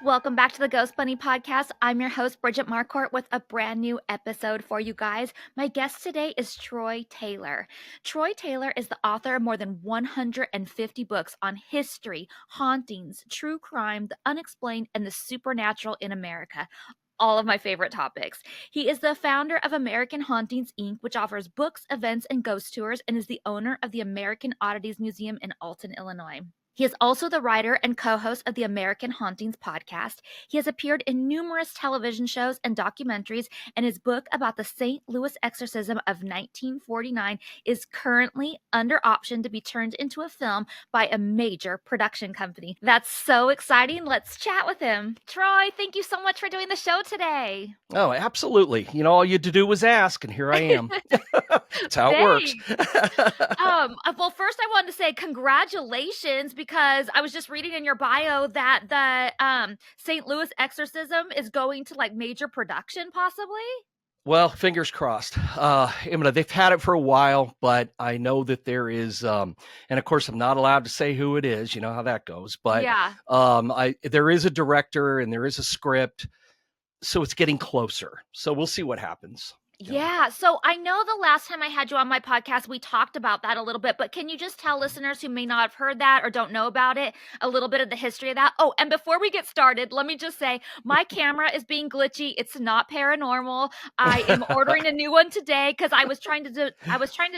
Welcome back to the Ghost Bunny podcast. I'm your host, Bridget Marcourt, with a brand new episode for you guys. My guest today is Troy Taylor. Troy Taylor is the author of more than 150 books on history, hauntings, true crime, the unexplained, and the supernatural in America. All of my favorite topics. He is the founder of American Hauntings, Inc., which offers books, events, and ghost tours, and is the owner of the American Oddities Museum in Alton, Illinois. He is also the writer and co-host of the American Hauntings podcast. He has appeared in numerous television shows and documentaries, and his book about the St. Louis exorcism of 1949 is currently under option to be turned into a film by a major production company. That's so exciting. Let's chat with him. Troy, thank you so much for doing the show today. Oh, absolutely. All you had to do was ask, and here I am. That's how it works. Well, first I wanted to say congratulations, because I was just reading in your bio that the St. Louis exorcism is going to major production, possibly. Well, fingers crossed. They've had it for a while, but I know that there is, and of course I'm not allowed to say who it is. You know how that goes. But yeah, there is a director and there is a script, so it's getting closer. So we'll see what happens. Yeah. So I know the last time I had you on my podcast, we talked about that a little bit, but can you just tell listeners who may not have heard that or don't know about it, a little bit of the history of that? Oh, and before we get started, let me just say my camera is being glitchy. It's not paranormal. I am ordering a new one today because I was trying to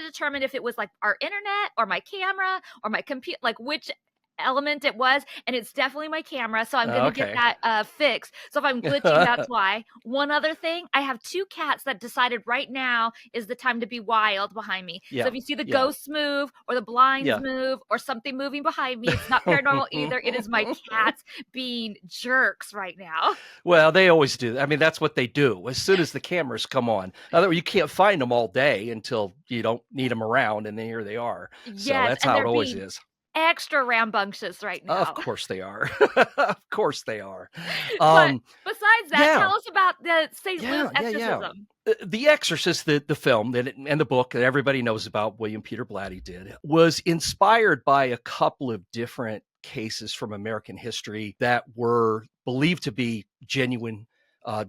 determine if it was our internet or my camera or my computer, which element it was, and it's definitely my camera, so I'm gonna get that fixed. So if I'm glitching, that's why. One other thing, I have two cats that decided right now is the time to be wild behind me. So if you see the ghosts move or the blinds move or something moving behind me, it's not paranormal either. It is my cats being jerks right now. Well, they always do. I mean, that's what they do. As soon as the cameras come on, otherwise you can't find them all day until you don't need them around, and then here they are. So that's how it always is. Extra rambunctious right now. Of course they are. Of course they are. But besides that, tell us about the St. Louis exorcism. The Exorcist, the film and the book that everybody knows about, William Peter Blatty did, was inspired by a couple of different cases from American history that were believed to be genuine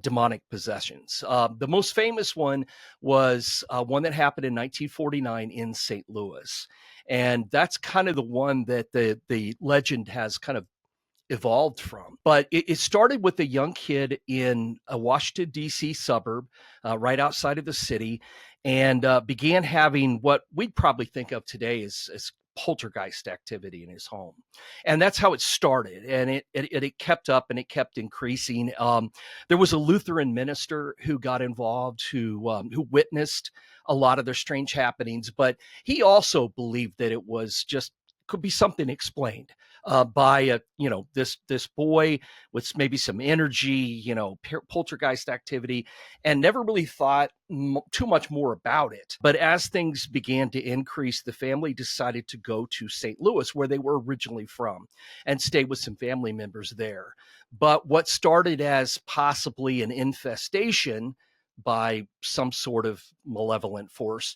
demonic possessions. The most famous one was one that happened in 1949 in St. Louis. And that's kind of the one that the legend has kind of evolved from. But it started with a young kid in a Washington, D.C. suburb right outside of the city, and began having what we'd probably think of today as poltergeist activity in his home. And that's how it started. And it kept up and it kept increasing. There was a Lutheran minister who got involved, who witnessed a lot of their strange happenings, but he also believed that it was could be something explained by this boy with maybe some energy, poltergeist activity, and never really thought too much more about it. But as things began to increase, the family decided to go to St. Louis, where they were originally from, and stay with some family members there. But what started as possibly an infestation by some sort of malevolent force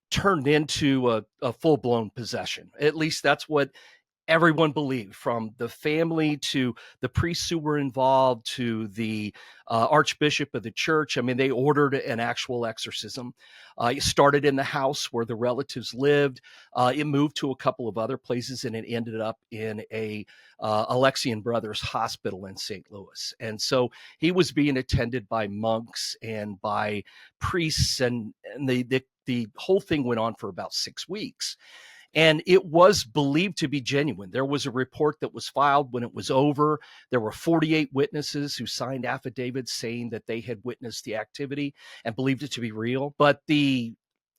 turned into a full-blown possession. At least that's what everyone believed, from the family to the priests who were involved to the archbishop of the church. I mean, they ordered an actual exorcism. It started in the house where the relatives lived. It moved to a couple of other places, and it ended up in a Alexian Brothers hospital in St. Louis. And so he was being attended by monks and by priests, and the whole thing went on for about 6 weeks. And it was believed to be genuine. There was a report that was filed when it was over. There were 48 witnesses who signed affidavits saying that they had witnessed the activity and believed it to be real. But the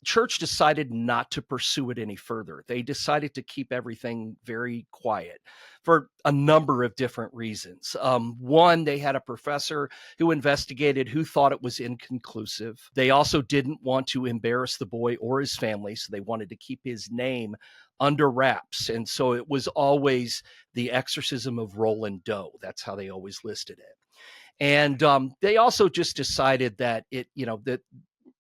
church decided not to pursue it any further. They decided to keep everything very quiet for a number of different reasons. One, they had a professor who investigated, who thought it was inconclusive. They also didn't want to embarrass the boy or his family, so they wanted to keep his name under wraps. And so it was always the exorcism of Roland Doe. That's how they always listed it. And they also just decided that that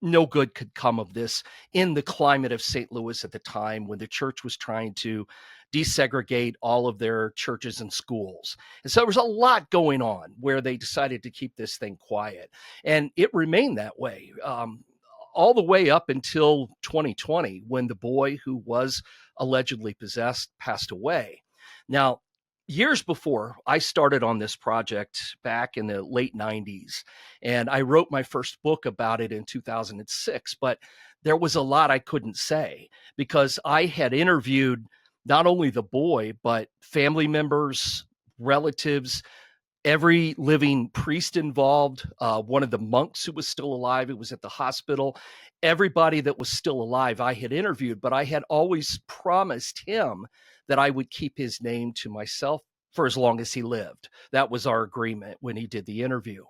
no good could come of this in the climate of St. Louis at the time, when the church was trying to desegregate all of their churches and schools. And so there was a lot going on where they decided to keep this thing quiet. And it remained that way all the way up until 2020, when the boy who was allegedly possessed passed away. Now, years before, I started on this project back in the late 90s, and I wrote my first book about it in 2006, but there was a lot I couldn't say because I had interviewed not only the boy, but family members, relatives, every living priest involved, one of the monks who was still alive, who was at the hospital, everybody that was still alive I had interviewed, but I had always promised him that I would keep his name to myself for as long as he lived. That was our agreement when he did the interview.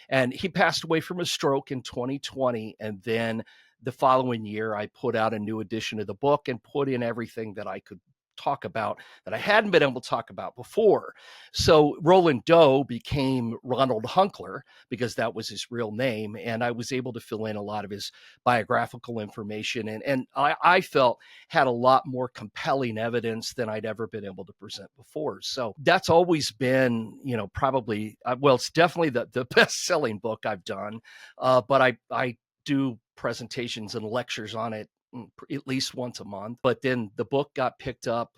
And he passed away from a stroke in 2020. And then the following year, I put out a new edition of the book and put in everything that I could talk about that I hadn't been able to talk about before. So Roland Doe became Ronald Hunkler because that was his real name. And I was able to fill in a lot of his biographical information. And I felt had a lot more compelling evidence than I'd ever been able to present before. So that's always been, probably, well, it's definitely the best-selling book I've done. But I do presentations and lectures on it at least once a month. But then the book got picked up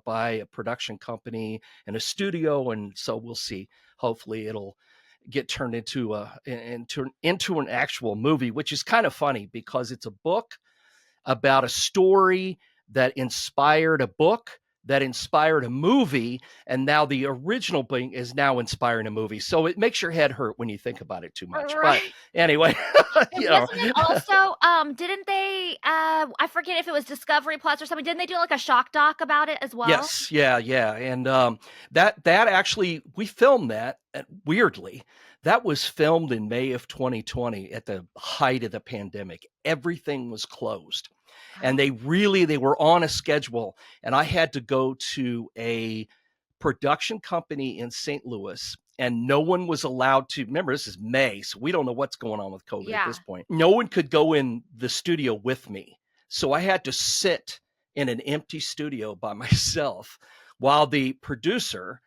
by a production company and a studio, and so we'll see. Hopefully, it'll get turned into an actual movie, which is kind of funny because it's a book about a story that inspired a book that inspired a movie, and now the original thing is now inspiring a movie. So it makes your head hurt when you think about it too much. Right. But anyway, Wasn't it also, didn't they, I forget if it was Discovery Plus or something, didn't they do like a shock doc about it as well? Yes, yeah. And that actually, we filmed that, weirdly. That was filmed in May of 2020 at the height of the pandemic. Everything was closed. And they were on a schedule, and I had to go to a production company in St. Louis, and no one was allowed to. Remember, this is May, so we don't know what's going on with COVID at this point. No one could go in the studio with me. So I had to sit in an empty studio by myself while the producer,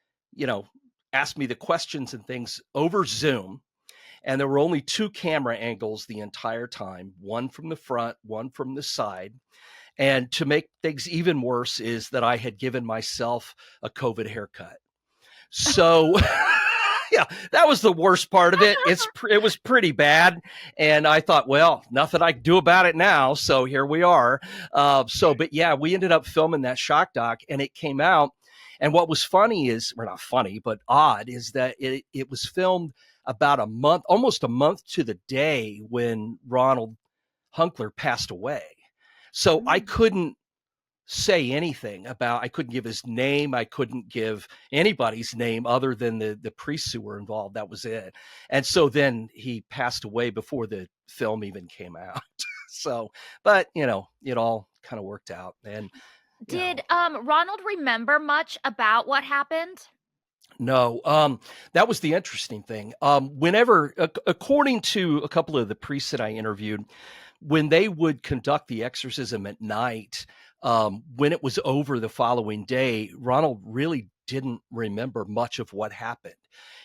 asked me the questions and things over Zoom. And there were only two camera angles the entire time, one from the front, one from the side. And to make things even worse is that I had given myself a COVID haircut. So yeah, that was the worst part of it. It was pretty bad. And I thought, well, nothing I can do about it now. So here we are. But yeah, we ended up filming that shock doc, and it came out. And what was funny is, or not funny, but odd, is that it was filmed about almost a month to the day when Ronald Hunkler passed away. So I couldn't say anything I couldn't give his name. I couldn't give anybody's name other than the priests who were involved. That was it. And so then he passed away before the film even came out. But it all kind of worked out. And did Ronald remember much about what happened? No, that was the interesting thing. Whenever, according to a couple of the priests that I interviewed, when they would conduct the exorcism at night, when it was over the following day, Ronald really didn't remember much of what happened.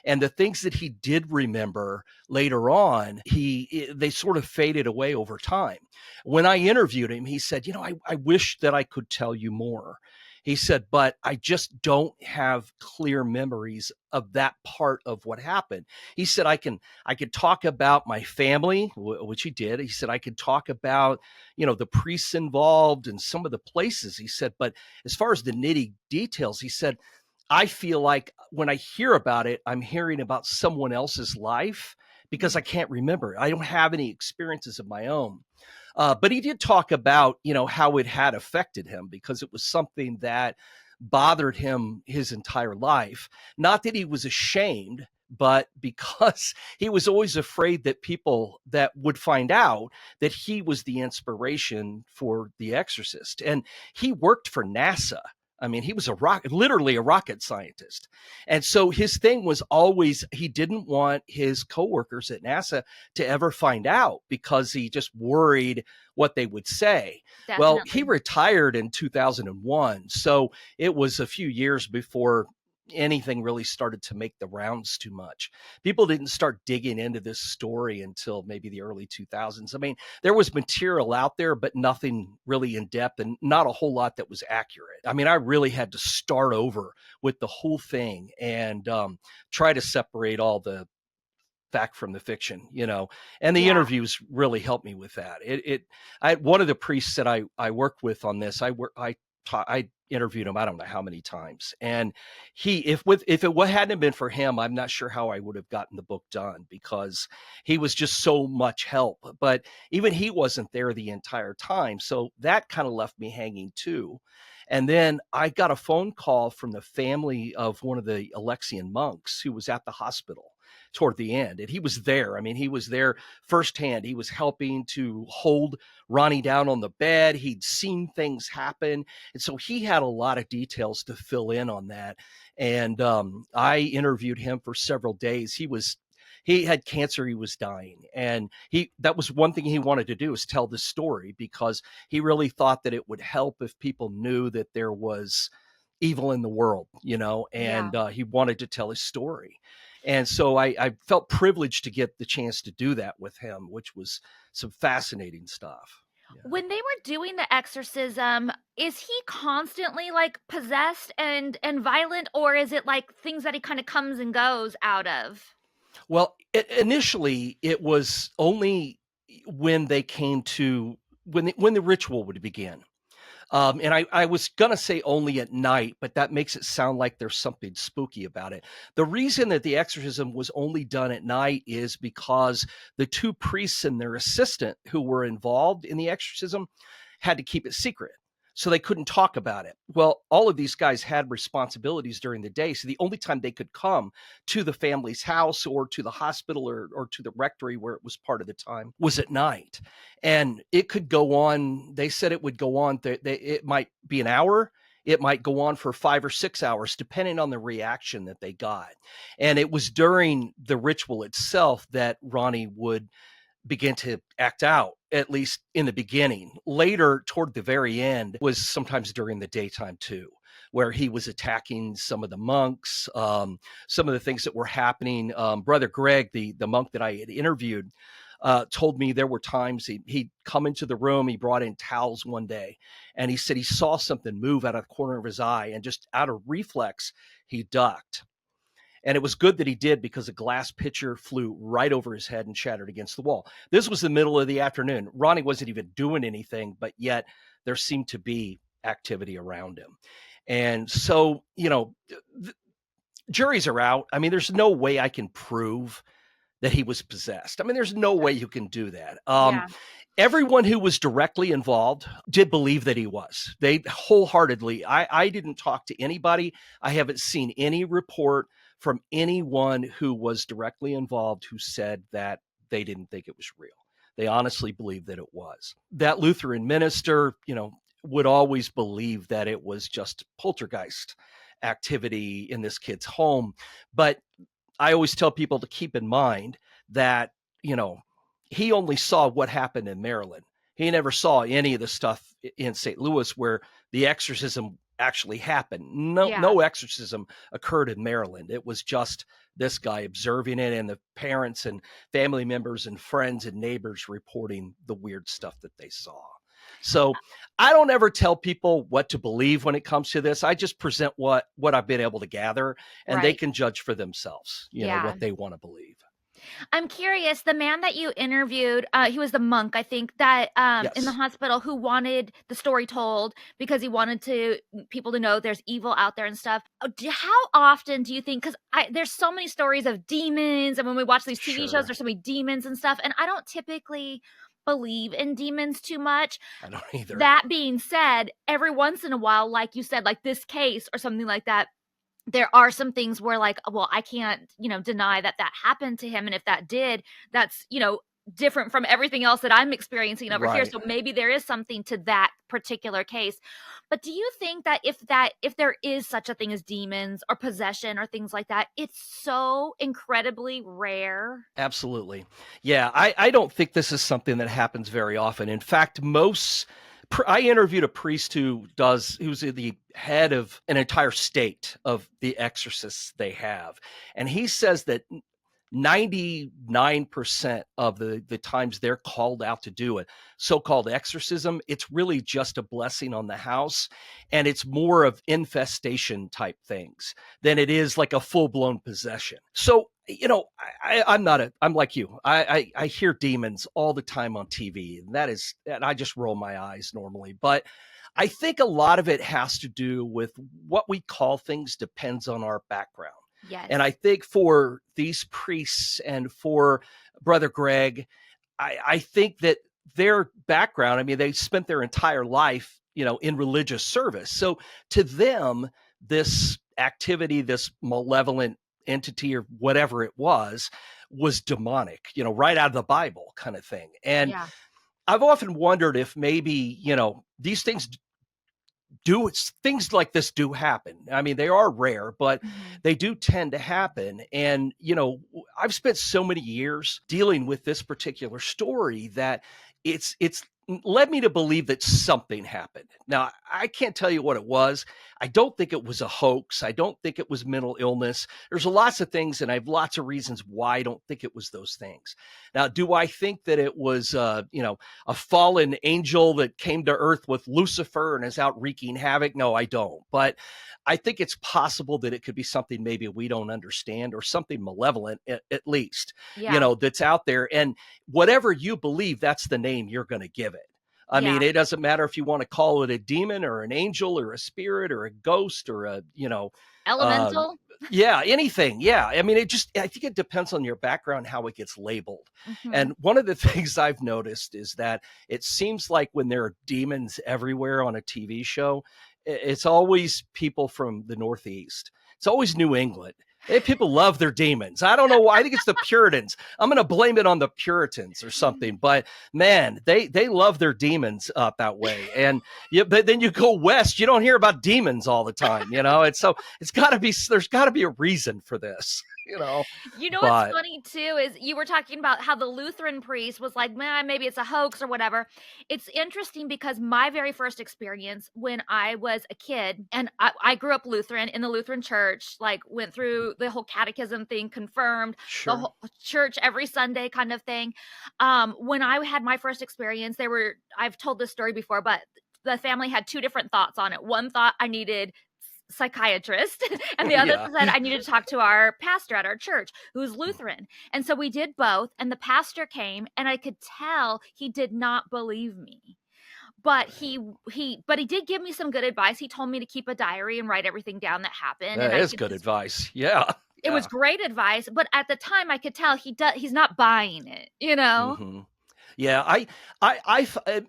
And the things that he did remember later on, they sort of faded away over time. When I interviewed him, he said, I wish that I could tell you more. He said, but I just don't have clear memories of that part of what happened. He said, I could talk about my family, which he did. He said, I could talk about, the priests involved and some of the places. He said, but as far as the nitty details, he said, I feel like when I hear about it, I'm hearing about someone else's life because I can't remember. I don't have any experiences of my own. But he did talk about, how it had affected him because it was something that bothered him his entire life. Not that he was ashamed, but because he was always afraid that people that would find out that he was the inspiration for The Exorcist. And he worked for NASA I mean, he was literally a rocket scientist. And so his thing was always, he didn't want his coworkers at NASA to ever find out because he just worried what they would say. Well, he Definitely. retired in 2001. So it was a few years before anything really started to make the rounds too much. People didn't start digging into this story until maybe the early 2000s. I mean, there was material out there, but nothing really in depth and not a whole lot that was accurate. I mean, I really had to start over with the whole thing and try to separate all the fact from the fiction, and the Yeah. interviews really helped me with that. I one of the priests that I worked with on this, I interviewed him, I don't know how many times. And if it hadn't been for him, I'm not sure how I would have gotten the book done because he was just so much help. But even he wasn't there the entire time. So that kind of left me hanging too. And then I got a phone call from the family of one of the Alexian monks who was at the hospital toward the end. And he was there. I mean, he was there firsthand. He was helping to hold Ronnie down on the bed. He'd seen things happen. And so he had a lot of details to fill in on that. And I interviewed him for several days. He had cancer. He was dying. And that was one thing he wanted to do, is tell this story, because he really thought that it would help if people knew that there was evil in the world, Yeah. and he wanted to tell his story. And so I felt privileged to get the chance to do that with him, which was some fascinating stuff. Yeah. When they were doing the exorcism, is he constantly like possessed and violent, or is it like things that he kind of comes and goes out of? Well, initially it was only when they came to when the ritual would begin. And I was going to say only at night, but that makes it sound like there's something spooky about it. The reason that the exorcism was only done at night is because the two priests and their assistant who were involved in the exorcism had to keep it secret. So they couldn't talk about it. Well, all of these guys had responsibilities during the day. So the only time they could come to the family's house or to the hospital or to the rectory where it was part of the time was at night. And it could go on. They said it would go on. It might be an hour. It might go on for 5 or 6 hours, depending on the reaction that they got. And it was during the ritual itself that Ronnie would begin to act out, at least in the beginning. Later, toward the very end, was sometimes during the daytime too, where he was attacking some of the monks, some of the things that were happening. Brother Greg, the monk that I had interviewed, told me there were times he'd come into the room. He brought in towels one day, and he said he saw something move out of the corner of his eye, and just out of reflex, he ducked. And it was good that he did, because a glass pitcher flew right over his head and shattered against the wall. This was the middle of the afternoon. Ronnie wasn't even doing anything, but yet there seemed to be activity around him. And so, juries are out. I mean, there's no way I can prove that he was possessed. I mean, there's no way you can do that. Yeah. Everyone who was directly involved did believe that he was. They wholeheartedly. I didn't talk to anybody. I haven't seen any report from anyone who was directly involved who said that they didn't think it was real. They honestly believed that it was. That Lutheran minister, would always believe that it was just poltergeist activity in this kid's home. But I always tell people to keep in mind that, he only saw what happened in Maryland. He never saw any of the stuff in St. Louis where the exorcism actually happened. No, Yeah. no exorcism occurred in Maryland. It was just this guy observing it, and the parents and family members and friends and neighbors reporting the weird stuff that they saw. So I don't ever tell people what to believe when it comes to this. I just present what I've been able to gather, and they Right. can judge for themselves, Yeah. what they want to believe. I'm curious, the man that you interviewed, he was the monk, I think, that in the Yes. hospital, who wanted the story told because he wanted people to know there's evil out there and stuff. How often do you think, because there's so many stories of demons, and when we watch these TV shows, Sure. there's so many demons and stuff, and I don't typically believe in demons too much. I don't either. That being said, every once in a while, like you said, like this case or something like that, there are some things where, like, well, I can't, deny that happened to him. And if that did, that's, different from everything else that I'm experiencing over here. Right. So maybe there is something to that particular case. But do you think that if there is such a thing as demons or possession or things like that, it's so incredibly rare? Absolutely. Yeah, I don't think this is something that happens very often. In fact, I interviewed a priest who's the head of an entire state of the exorcists they have. And he says that 99% of the times they're called out to do a so-called exorcism, it's really just a blessing on the house, and it's more of infestation type things than it is like a full-blown possession. So, I'm like you. I hear demons all the time on TV, and I just roll my eyes normally. But I think a lot of it has to do with what we call things depends on our background. Yes. And I think for these priests and for Brother Greg, I think that their background, I mean, they spent their entire life, in religious service. So to them, this activity, this malevolent entity or whatever it was demonic, right out of the Bible kind of thing. And Yeah. I've often wondered if maybe, these things like this do happen. I mean, they are rare, but they do tend to happen. And, I've spent so many years dealing with this particular story that it's led me to believe that something happened. Now, I can't tell you what it was. I don't think it was a hoax. I don't think it was mental illness. There's lots of things, and I have lots of reasons why I don't think it was those things. Now, do I think that it was, a fallen angel that came to earth with Lucifer and is out wreaking havoc? No, I don't. But I think it's possible that it could be something maybe we don't understand, or something malevolent at least, Yeah. that's out there. And whatever you believe, that's the name you're going to give it. I mean, it doesn't matter if you want to call it a demon or an angel or a spirit or a ghost or Elemental. Anything. Yeah. I mean, I think it depends on your background, how it gets labeled. Mhm. And one of the things I've noticed is that it seems like when there are demons everywhere on a TV show, it's always people from the Northeast. It's always New England. People love their demons. I don't know why. I think it's the Puritans. I'm going to blame it on the Puritans or something. But man, they love their demons up that way. And but then you go west, you don't hear about demons all the time. It's got to be. There's got to be a reason for this. What's funny too is you were talking about how the Lutheran priest was like, man, maybe it's a hoax or whatever. It's interesting because my very first experience when I was a kid, and I grew up Lutheran in the Lutheran church, like went through the whole catechism thing, confirmed Sure. the whole church every Sunday kind of thing. When I had my first experience, I've told this story before, but the family had two different thoughts on it. One thought I needed psychiatrist and the other said I needed to talk to our pastor at our church who's Lutheran. And so we did both, and the pastor came, and I could tell he did not believe me. But he did give me some good advice. He told me to keep a diary and write everything down that happened. That is good advice. Yeah. It was great advice, but at the time I could tell he's not buying it, Mm-hmm. Yeah,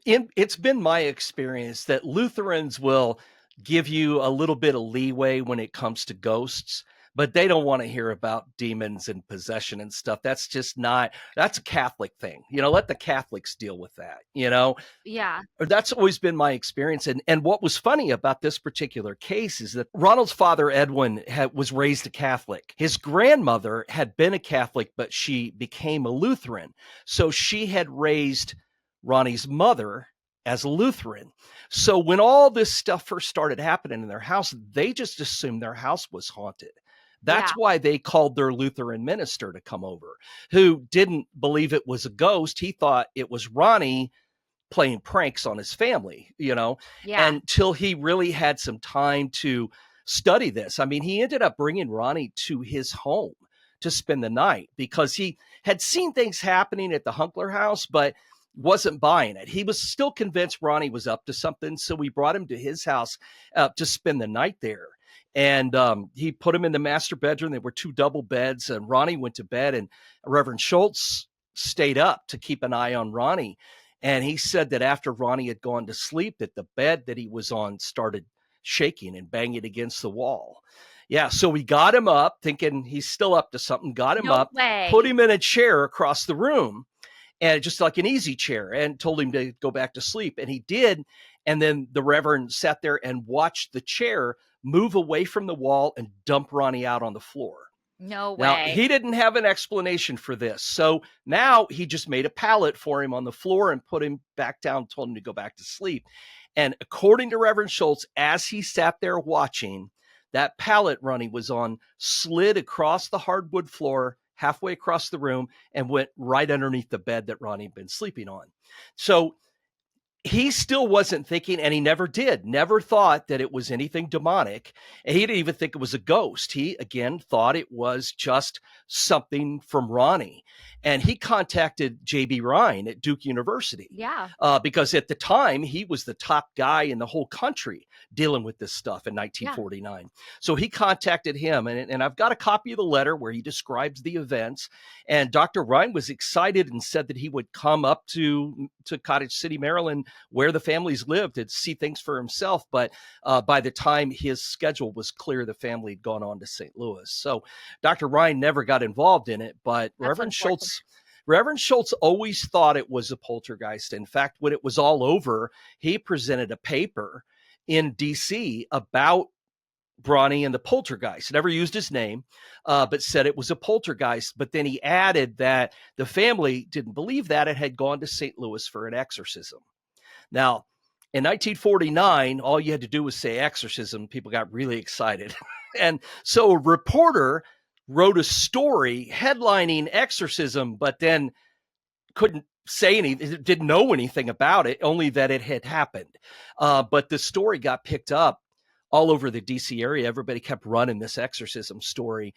it's been my experience that Lutherans will give you a little bit of leeway when it comes to ghosts, but they don't want to hear about demons and possession and stuff. That's a Catholic thing. Let the Catholics deal with that, Yeah. That's always been my experience. And what was funny about this particular case is that Ronald's father, Edwin, was raised a Catholic. His grandmother had been a Catholic, but she became a Lutheran. So she had raised Ronnie's mother as a Lutheran. So when all this stuff first started happening in their house, they just assumed their house was haunted. That's why they called their Lutheran minister to come over, who didn't believe it was a ghost. He thought it was Ronnie playing pranks on his family, until he really had some time to study this. I mean, he ended up bringing Ronnie to his home to spend the night because he had seen things happening at the Hunkler house, but wasn't buying it. He was still convinced Ronnie was up to something. So we brought him to his house to spend the night there. And he put him in the master bedroom. There were two double beds, and Ronnie went to bed, and Reverend Schultz stayed up to keep an eye on Ronnie. And he said that after Ronnie had gone to sleep, that the bed that he was on started shaking and banging against the wall. Yeah, so we got him up, thinking he's still up to something, got him up, put him in a chair across the room. and just like an easy chair, and told him to go back to sleep. And he did. And then the Reverend sat there and watched the chair move away from the wall and dump Ronnie out on the floor. No Now, way. he didn't have an explanation for this. So now he just made a pallet for him on the floor and put him back down, told him to go back to sleep. And according to Reverend Schultz, as he sat there watching, that pallet Ronnie was on slid across the hardwood floor halfway across the room and went right underneath the bed that Ronnie had been sleeping on. So he still wasn't thinking, and he never thought that it was anything demonic. And he didn't even think it was a ghost. He, again, thought it was just something from Ronnie. And he contacted J.B. Ryan at Duke University. Yeah. Because at the time, he was the top guy in the whole country dealing with this stuff in 1949. Yeah. So he contacted him, and I've got a copy of the letter where he describes the events. And Dr. Ryan was excited and said that he would come up to Cottage City, Maryland, where the families lived, and see things for himself. But by the time his schedule was clear, the family had gone on to St. Louis. So Dr. Ryan never got involved in it, but Reverend Schultz always thought it was a poltergeist. In fact, when it was all over, he presented a paper in DC about Bronnie and the poltergeist. Never used his name, but said it was a poltergeist. But then he added that the family didn't believe that it had gone to St. Louis for an exorcism. Now, in 1949, all you had to do was say exorcism. People got really excited. And so a reporter wrote a story headlining exorcism, but then couldn't say anything, didn't know anything about it, only that it had happened. But the story got picked up all over the DC area. Everybody kept running this exorcism story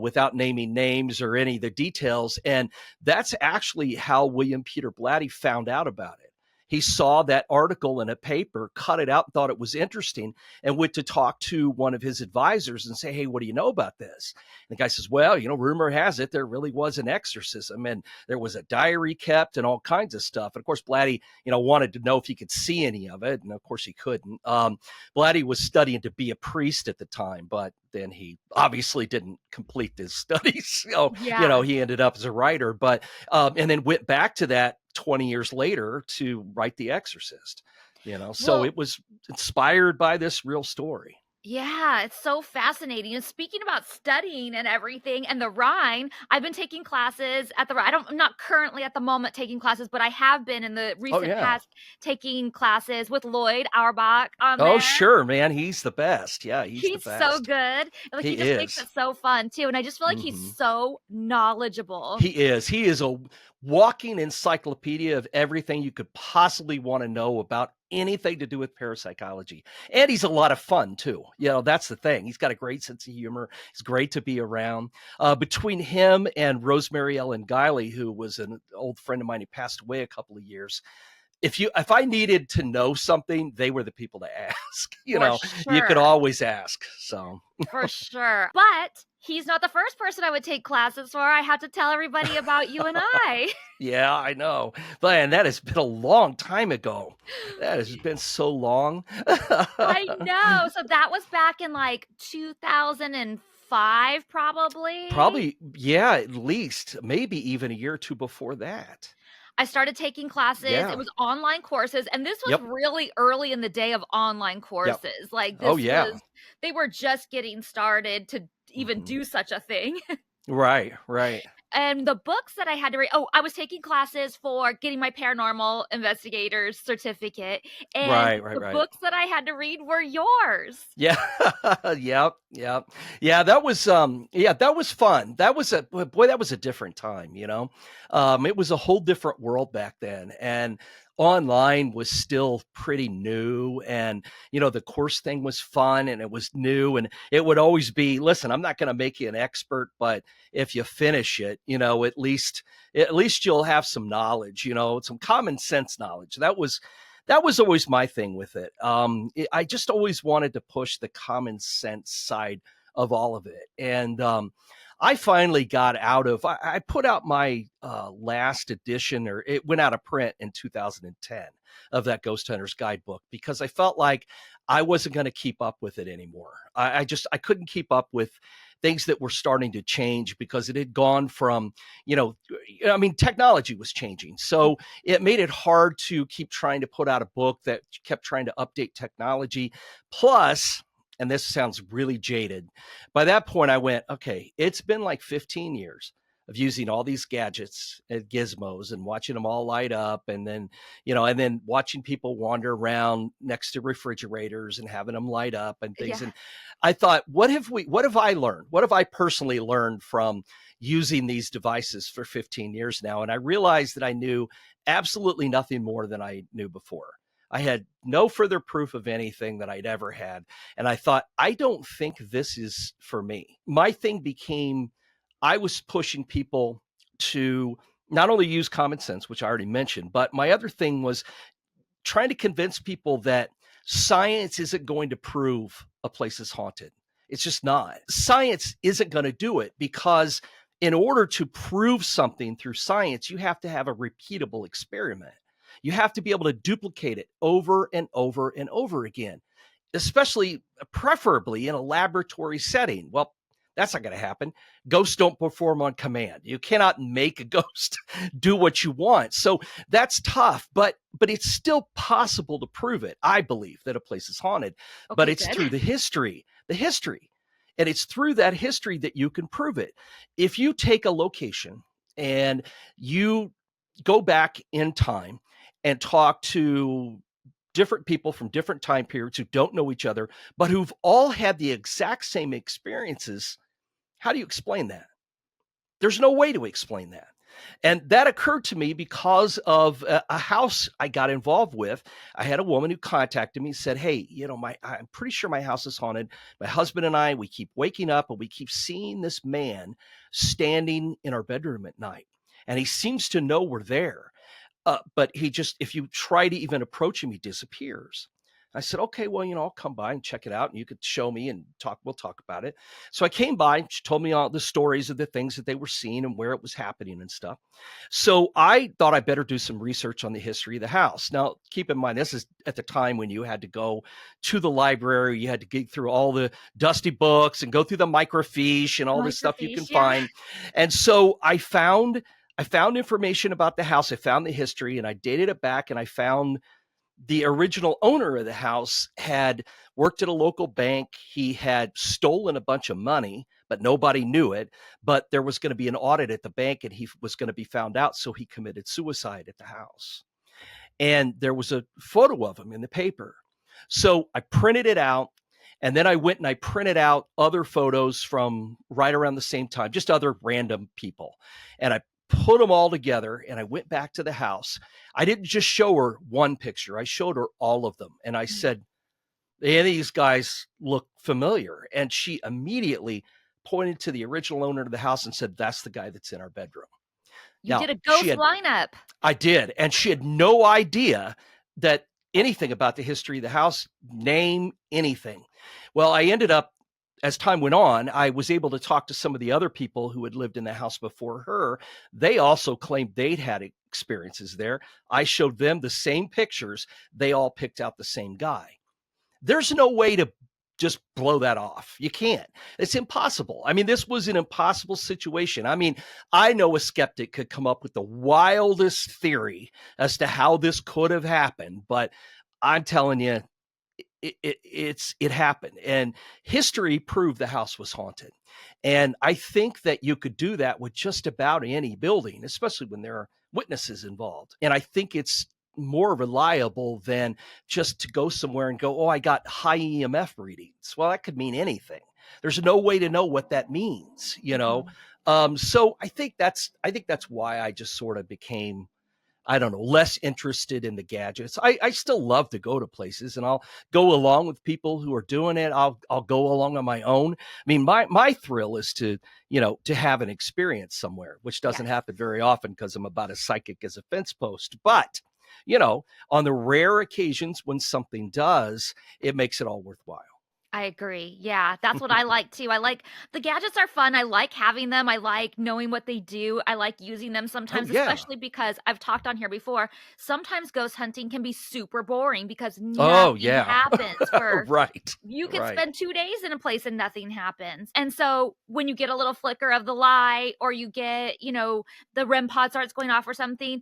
without naming names or any of the details. And that's actually how William Peter Blatty found out about it. He saw that article in a paper, cut it out, thought it was interesting, and went to talk to one of his advisors and say, hey, what do you know about this? And the guy says, well, rumor has it there really was an exorcism, and there was a diary kept and all kinds of stuff. And of course, Blatty, wanted to know if he could see any of it. And of course he couldn't. Blatty was studying to be a priest at the time, but then he obviously didn't complete his studies. So, he ended up as a writer, but, and then went back to that 20 years later to write The Exorcist, so it was inspired by this real story. Yeah, it's so fascinating. And speaking about studying and everything and the Rhine, I've been taking classes at the Rhine. I'm not currently at the moment taking classes, but I have been in the recent past taking classes with Lloyd Auerbach on there. Oh, sure, man. He's the best. Yeah, he's the best. So good. Like, he just makes it so fun, too. And I just feel like he's so knowledgeable. He is. He is a walking encyclopedia of everything you could possibly want to know about anything to do with parapsychology. And he's a lot of fun too. That's the thing. He's got a great sense of humor. He's great to be around. Between him and Rosemary Ellen Guiley, who was an old friend of mine who passed away a couple of years, if I needed to know something, they were the people to ask. You could always ask. So for sure. But he's not the first person I would take classes for. I have to tell everybody about you and I. Yeah, I know. Man, that has been a long time ago. That has been so long. I know. So that was back in like 2005, probably. Probably, yeah, at least. Maybe even a year or two before that. I started taking classes. Yeah. It was online courses. And this was really early in the day of online courses. Yep. Like, this they were just getting started to even do such a thing. Right. And the books that I had to read, I was taking classes for getting my paranormal investigator's certificate. And the books that I had to read were yours. Yeah. Yep. Yeah, that was fun. That was a different time, it was a whole different world back then. And online was still pretty new, and the course thing was fun, and it was new, and it would always be, listen, I'm not going to make you an expert, but if you finish it, at least you'll have some knowledge, some common sense knowledge. That was always my thing with it. I just always wanted to push the common sense side of all of it. And I finally got out of, I put out my last edition, or it went out of print in 2010. of that Ghost Hunter's Guidebook, because I felt like I wasn't going to keep up with it anymore. I couldn't keep up with things that were starting to change, because it had gone from, technology was changing. So it made it hard to keep trying to put out a book that kept trying to update technology. Plus, and this sounds really jaded, by that point I went, okay, it's been like 15 years of using all these gadgets and gizmos and watching them all light up, and then watching people wander around next to refrigerators and having them light up and things. Yeah. And I thought, what have I learned? What have I personally learned from using these devices for 15 years now? And I realized that I knew absolutely nothing more than I knew before. I had no further proof of anything that I'd ever had. And I thought, I don't think this is for me. My thing became, I was pushing people to not only use common sense, which I already mentioned, but my other thing was trying to convince people that science isn't going to prove a place is haunted. It's just not. Science isn't going to do it, because in order to prove something through science, you have to have a repeatable experiment. You have to be able to duplicate it over and over and over again, especially preferably in a laboratory setting. Well, that's not going to happen. Ghosts don't perform on command. You cannot make a ghost do what you want. So that's tough, but it's still possible to prove it. I believe that a place is haunted, but it's through the history. And it's through that history that you can prove it. If you take a location and you go back in time and talk to different people from different time periods who don't know each other, but who've all had the exact same experiences, how do you explain that? There's no way to explain that. And that occurred to me because of a house I got involved with. I had a woman who contacted me and said, hey, I'm pretty sure my house is haunted. My husband and I, we keep waking up and we keep seeing this man standing in our bedroom at night. And he seems to know we're there. But he just, if you try to even approach him, he disappears. I said, okay, well, I'll come by and check it out and you could show me and we'll talk about it. So I came by and she told me all the stories of the things that they were seeing and where it was happening and stuff. So I thought I better do some research on the history of the house. Now, keep in mind, this is at the time when you had to go to the library, you had to get through all the dusty books and go through the microfiche and all this stuff you can find. And so I found information about the house. I found the history and I dated it back, and I found the original owner of the house had worked at a local bank. He had stolen a bunch of money, but nobody knew it. But there was going to be an audit at the bank and he was going to be found out. So he committed suicide at the house. And there was a photo of him in the paper. So I printed it out. And then I went and I printed out other photos from right around the same time, just other random people. And I put them all together and I went back to the house. I didn't just show her one picture. I showed her all of them. And I said, hey, these guys look familiar. And she immediately pointed to the original owner of the house and said, that's the guy that's in our bedroom. You did a ghost lineup. I did. And she had no idea that anything about the history of the house, name, anything. Well, I ended up, as time went on, I was able to talk to some of the other people who had lived in the house before her. They also claimed they'd had experiences there. I showed them the same pictures. They all picked out the same guy. There's no way to just blow that off. You can't. It's impossible. I mean, this was an impossible situation. I mean, I know a skeptic could come up with the wildest theory as to how this could have happened, but I'm telling you, it happened, and history proved the house was haunted. And I think that you could do that with just about any building, especially when there are witnesses involved. And I think it's more reliable than just to go somewhere and go, oh, I got high EMF readings. Well, that could mean anything. There's no way to know what that means, So I think that's why I just sort of became, I don't know, less interested in the gadgets. I still love to go to places, and I'll go along with people who are doing it. I'll go along on my own. I mean, my thrill is to have an experience somewhere, which doesn't happen very often because I'm about as psychic as a fence post. But, on the rare occasions when something does, it makes it all worthwhile. I agree. Yeah, that's what I like too. I like the gadgets are fun. I like having them. I like knowing what they do. I like using them Oh sometimes, yeah. especially because I've talked on here before. Sometimes ghost hunting can be super boring because Oh nothing yeah. happens for Right. you could Right. spend 2 days in a place and nothing happens. And so when you get a little flicker of the light or you get, the REM pod starts going off or something,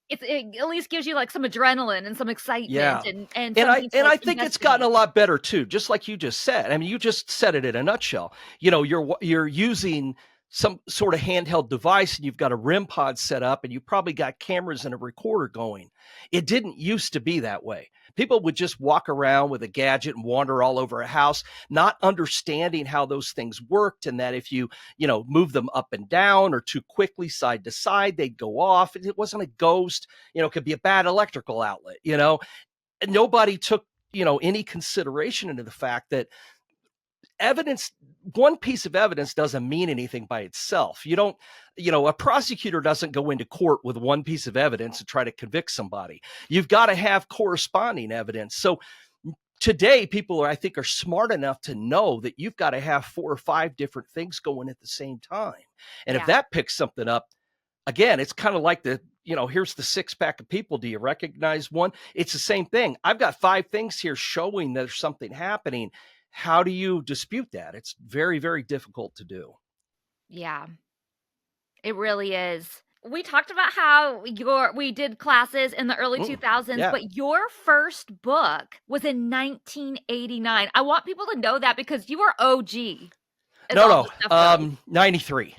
it at least gives you like some adrenaline and some excitement Yeah. and And I something to and like I think it's gotten a investigate. lot better too, just like you just said. I mean, you just said it in a nutshell. You're using some sort of handheld device and you've got a REM pod set up and you probably got cameras and a recorder going. It didn't used to be that way. People would just walk around with a gadget and wander all over a house, not understanding how those things worked and that if you move them up and down or too quickly side to side, they'd go off. It wasn't a ghost, it could be a bad electrical outlet. And nobody took any consideration into the fact that evidence one piece of evidence doesn't mean anything by itself. You don't A prosecutor doesn't go into court with one piece of evidence and try to convict somebody. You've got to have corresponding evidence. So today people I think are smart enough to know that you've got to have 4 or 5 different things going at the same time, and if Yeah. that picks something up, again, it's kind of like here's the 6-pack of people. Do you recognize one? It's the same thing. I've got 5 things here showing there's something happening. How do you dispute that? It's very, very difficult to do. Yeah. It really is. We talked about how we did classes in the early Mm, 2000s, yeah. but your first book was in 1989. I want people to know that because you are OG as No, all no. this stuff goes. 93.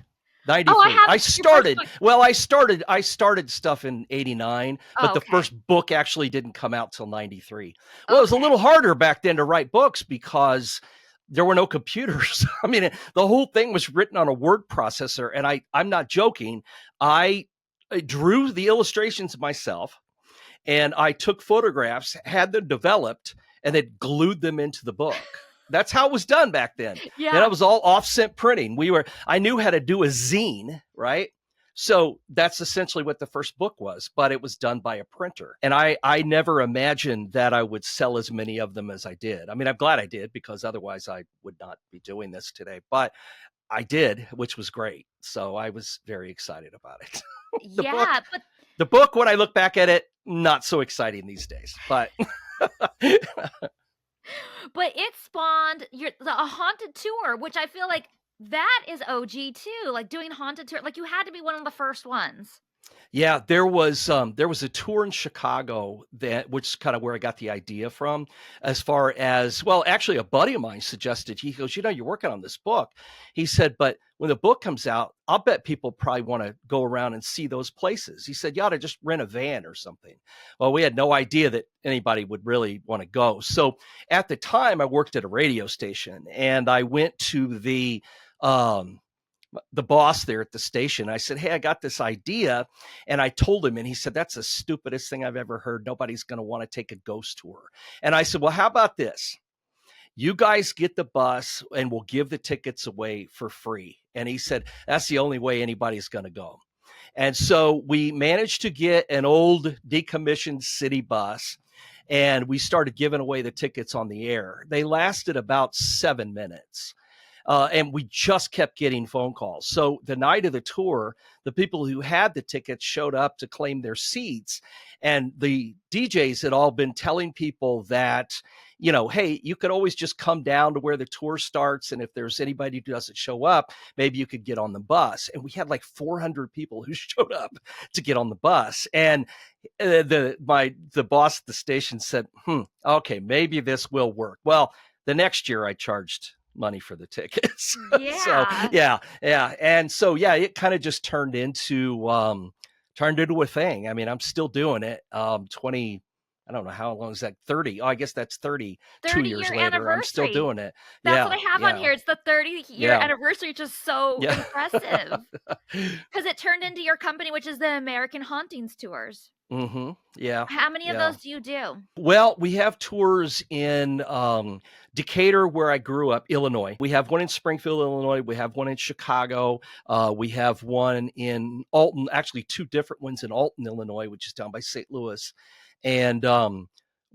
Oh, I 93. have I your first started, book. well, I started stuff in 89, but Oh, the okay. first book actually didn't come out till 93. Well, it was a Okay. little harder back then to write books because there were no computers. I mean, the whole thing was written on a word processor, and I'm not joking. I drew the illustrations myself, and I took photographs, had them developed, and then glued them into the book. That's how it was done back then. And Yeah. it was all offset printing. I knew how to do a zine, right? So that's essentially what the first book was, but it was done by a printer. And I never imagined that I would sell as many of them as I did. I mean, I'm glad I did because otherwise I would not be doing this today. But I did, which was great. So I was very excited about it. the book, Yeah, but the book, when I look back at it, not so exciting these days, but it spawned a haunted tour, which I feel like that is OG too. Like doing haunted tour, like you had to be one of the first ones. yeah, there was a tour in Chicago which is kind of where I got the idea from. As far as, well, actually a buddy of mine suggested, he goes, you're working on this book. He said, but when the book comes out, I'll bet people probably want to go around and see those places. He said, you ought to just rent a van or something. Well, we had no idea that anybody would really want to go. So at the time I worked at a radio station, and I went to um the boss there at the station. I said, hey, I got this idea. And I told him, and he said, that's the stupidest thing I've ever heard. Nobody's going to want to take a ghost tour. And I said, well, how about this? You guys get the bus and we'll give the tickets away for free. And he said, that's the only way anybody's going to go. And so we managed to get an old decommissioned city bus, and we started giving away the tickets on the air. They lasted about 7 minutes. And we just kept getting phone calls. So the night of the tour, the people who had the tickets showed up to claim their seats. And the DJs had all been telling people that, hey, you could always just come down to where the tour starts. And if there's anybody who doesn't show up, maybe you could get on the bus. And we had like 400 people who showed up to get on the bus. And the boss at the station said, okay, maybe this will work. Well, the next year I charged money for the tickets. So Yeah. yeah. And so, yeah, it kind of just turned into a thing. I mean, I'm still doing it. 20, I don't know how long is that? 30. Oh, I guess that's 32 years 30-year later. I'm still anniversary. doing it. That's what Yeah. I have on Yeah. here. It's the 30-year Yeah. anniversary, which is so Yeah. impressive. Because it turned into your company, which is the American Hauntings Tours. Mm-hmm. Yeah. How many of Yeah. those do you do? Well, we have tours in Decatur, where I grew up, Illinois. We have one in Springfield, Illinois. We have one in Chicago. We have one in Alton, actually 2 different ones in Alton, Illinois, which is down by St. Louis. And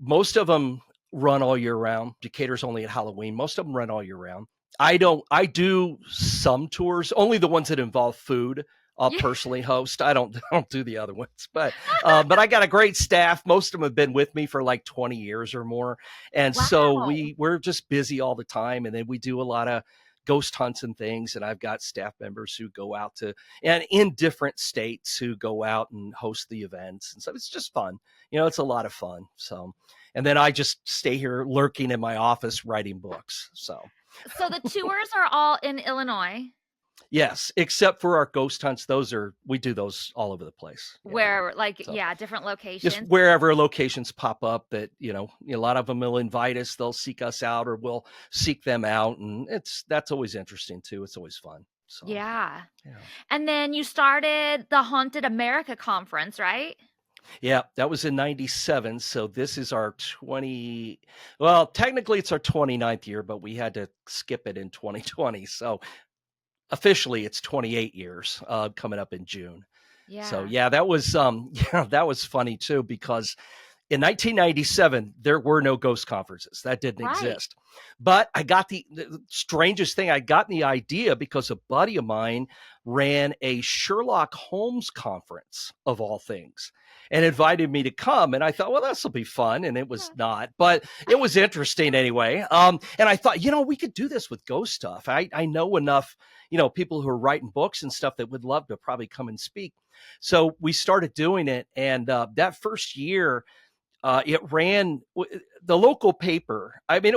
most of them run all year round. Decatur's only at Halloween. Most of them run all year round. I do some tours, only the ones that involve food. I'll Yeah. personally host. I don't do the other ones, but I got a great staff. Most of them have been with me for like 20 years or more. And so Wow. we're just busy all the time. And then we do a lot of ghost hunts and things. And I've got staff members who go out to, and in different states, who go out and host the events. And so it's just fun. It's a lot of fun. So, and then I just stay here lurking in my office writing books. So the tours are all in Illinois. yes, except for our ghost hunts. We do those all over the place. Yeah. Where So different locations. just wherever locations pop up that, a lot of them will invite us, they'll seek us out, or we'll seek them out. And that's always interesting too. It's always fun. So Yeah. And then you started the Haunted America Conference, right? Yeah, that was in 97. So this is our technically it's our 29th year, but we had to skip it in 2020. So officially it's 28 years coming up in June. Yeah. So that was that was funny too, because in 1997 there were no ghost conferences. That didn't exist. But I got the strangest thing, I got the idea because a buddy of mine ran a Sherlock Holmes conference, of all things, and invited me to come. And I thought, well, this will be fun. And it was not, but it was interesting anyway. And I thought, we could do this with ghost stuff. I know enough, people who are writing books and stuff that would love to probably come and speak. So we started doing it. And that first year, it ran the local paper. I mean,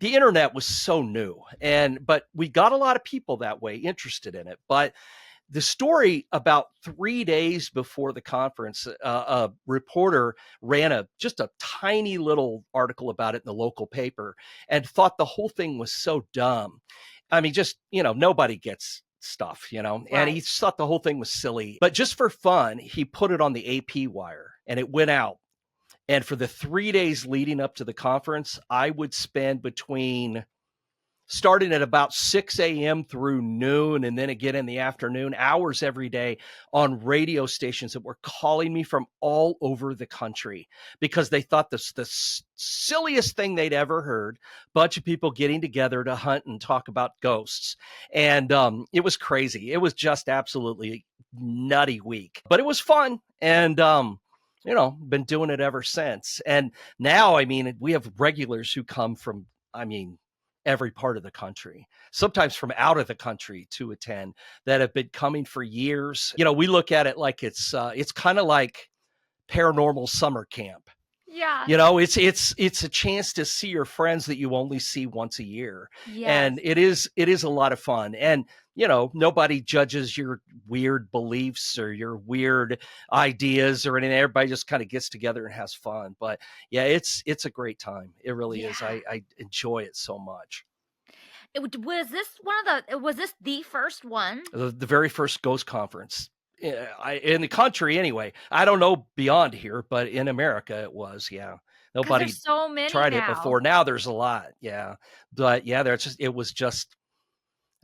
the internet was so new, but we got a lot of people that way interested in it. But the story, about 3 days before the conference, a reporter ran just a tiny little article about it in the local paper and thought the whole thing was so dumb. I mean, just, nobody gets stuff, and he thought the whole thing was silly. But just for fun, he put it on the AP wire and it went out. And for the 3 days leading up to the conference, I would spend starting at about 6 a.m. through noon, and then again in the afternoon, hours every day on radio stations that were calling me from all over the country, because they thought this the silliest thing they'd ever heard. Bunch of people getting together to hunt and talk about ghosts. And it was crazy. It was just absolutely nutty week, but it was fun. And been doing it ever since. And now, I mean, we have regulars who come from, every part of the country, sometimes from out of the country, to attend, that have been coming for years. We look at it like it's kind of like paranormal summer camp. Yeah. It's a chance to see your friends that you only see once a year. Yes. And it is a lot of fun. And nobody judges your weird beliefs or your weird ideas or anything. Everybody just kind of gets together and has fun. But yeah, it's a great time. It really is. I enjoy it so much. Was this the first one? The very first ghost conference in the country anyway. I don't know beyond here, but in America it was. Yeah. Nobody so many tried now. it before. Now there's a lot. Yeah. But yeah, it was just,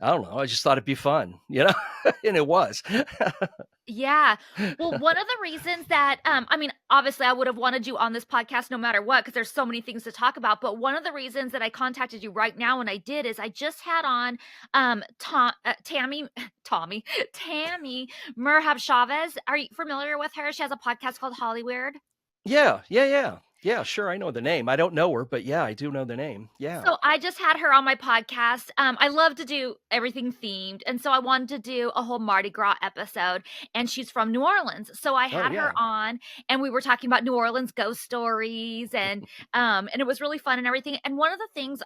I don't know. I just thought it'd be fun, and it was. Yeah. Well, one of the reasons that, obviously I would have wanted you on this podcast no matter what, because there's so many things to talk about. But one of the reasons that I contacted you right now, and I did, is I just had on Tammy Murhab Chavez. Are you familiar with her? She has a podcast called Hollyweird. Yeah. Yeah, sure. I know the name. I don't know her, but yeah, I do know the name. Yeah. So I just had her on my podcast. I love to do everything themed. And so I wanted to do a whole Mardi Gras episode. And she's from New Orleans. So I had her on, and we were talking about New Orleans ghost stories, and it was really fun and everything. And one of the things,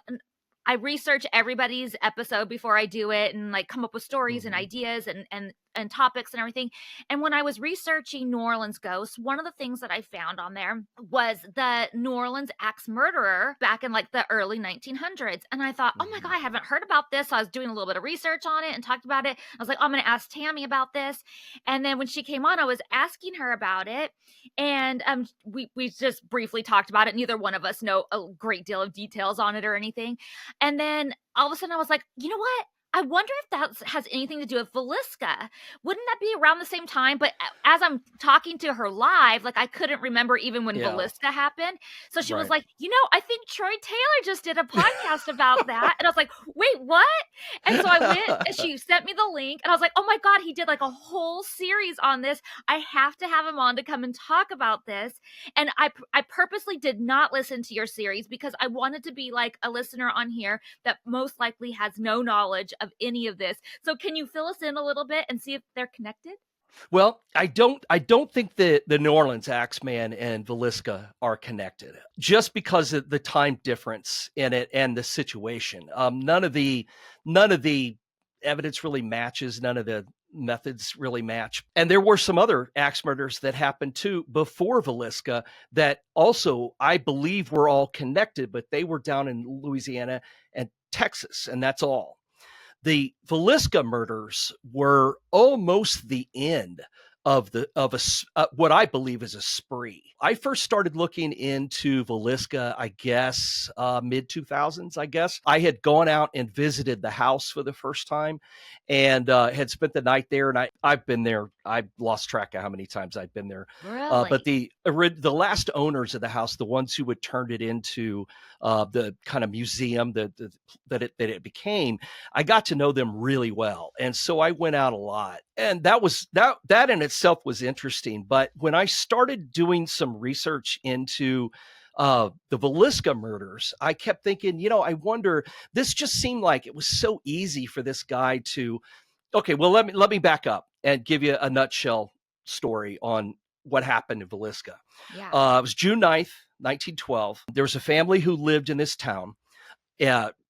I research everybody's episode before I do it, and like come up with stories and ideas and topics and everything. And when I was researching New Orleans ghosts, one of the things that I found on there was the New Orleans Axe Murderer back in like the early 1900s. And I thought, oh my God, I haven't heard about this. So I was doing a little bit of research on it and talked about it. I was like, oh, I'm going to ask Tammy about this. And then when she came on, I was asking her about it. And we just briefly talked about it. Neither one of us know a great deal of details on it or anything. And then all of a sudden I was like, you know what? I wonder if that has anything to do with Villisca. Wouldn't that be around the same time? But as I'm talking to her live, like I couldn't remember even when Yeah, Villisca happened. So she was right. like, I think Troy Taylor just did a podcast about that. And I was like, wait, what? And so I went and she sent me the link and I was like, oh my God, he did like a whole series on this. I have to have him on to come and talk about this. And I purposely did not listen to your series because I wanted to be like a listener on here that most likely has no knowledge of any of this. So can you fill us in a little bit and see if they're connected? Well, I don't think that the New Orleans Axeman and Villisca are connected, just because of the time difference in it and the situation. None of the evidence really matches. None of the methods really match. And there were some other axe murders that happened too before Villisca that also I believe were all connected, but they were down in Louisiana and Texas, and that's all. The Villisca murders were almost the end of what I believe is a spree. I first started looking into Villisca, I guess, mid 2000s. I guess I had gone out and visited the house for the first time, and had spent the night there. And I've been there. I've lost track of how many times I've been there. But Really? the last owners of the house, the ones who had turned it into the kind of museum that it became, I got to know them really well. And so I went out a lot. And that in itself was interesting. But when I started doing some research into the Villisca murders, I kept thinking, I wonder, this just seemed like it was so easy for this guy to, okay, well, let me back up and give you a nutshell story on what happened in Villisca. Yeah. It was June 9th, 1912. There was a family who lived in this town.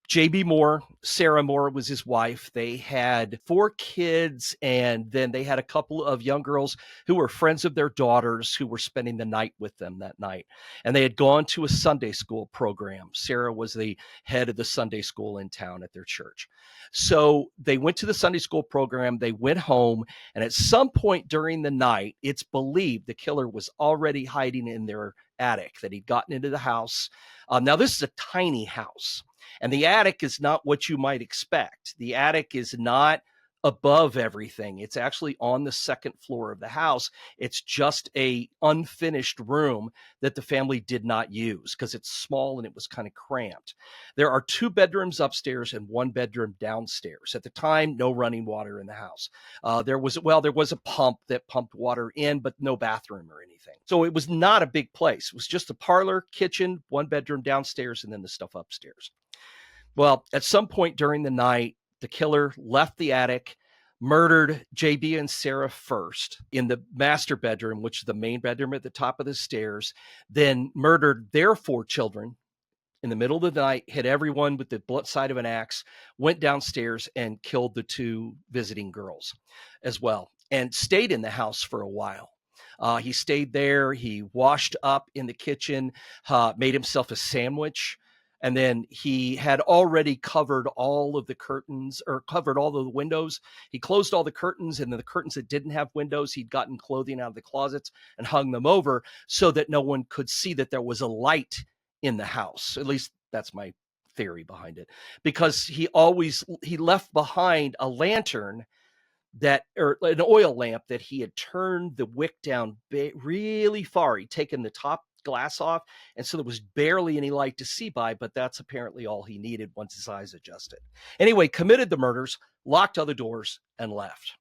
J.B. Moore, Sarah Moore was his wife. They had 4 kids, and then they had a couple of young girls who were friends of their daughters who were spending the night with them that night. And they had gone to a Sunday school program. Sarah was the head of the Sunday school in town at their church. So they went to the Sunday school program. They went home, and at some point during the night, it's believed the killer was already hiding in their attic, that he'd gotten into the house. Now, this is a tiny house. And the attic is not what you might expect. The attic is not above everything. It's actually on the second floor of the house. It's just a unfinished room that the family did not use because it's small and it was kind of cramped. There are 2 bedrooms upstairs and 1 bedroom downstairs. At the time, no running water in the house. There was a pump that pumped water in, but no bathroom or anything. So it was not a big place. It was just a parlor, kitchen, 1 bedroom downstairs, and then the stuff upstairs. Well, at some point during the night, the killer left the attic, murdered JB and Sarah first in the master bedroom, which is the main bedroom at the top of the stairs, then murdered their 4 children in the middle of the night, hit everyone with the blunt side of an axe, went downstairs and killed the 2 visiting girls as well, and stayed in the house for a while. He stayed there. He washed up in the kitchen, made himself a sandwich. And then he had already covered all of the curtains, or covered all of the windows. He closed all the curtains, and then the curtains that didn't have windows, he'd gotten clothing out of the closets and hung them over so that no one could see that there was a light in the house. At least that's my theory behind it, because he left behind a lantern or an oil lamp that he had turned the wick down really far. He'd taken the top glass off, and so there was barely any light to see by, but that's apparently all he needed once his eyes adjusted. Anyway, committed the murders, locked all the doors, and left.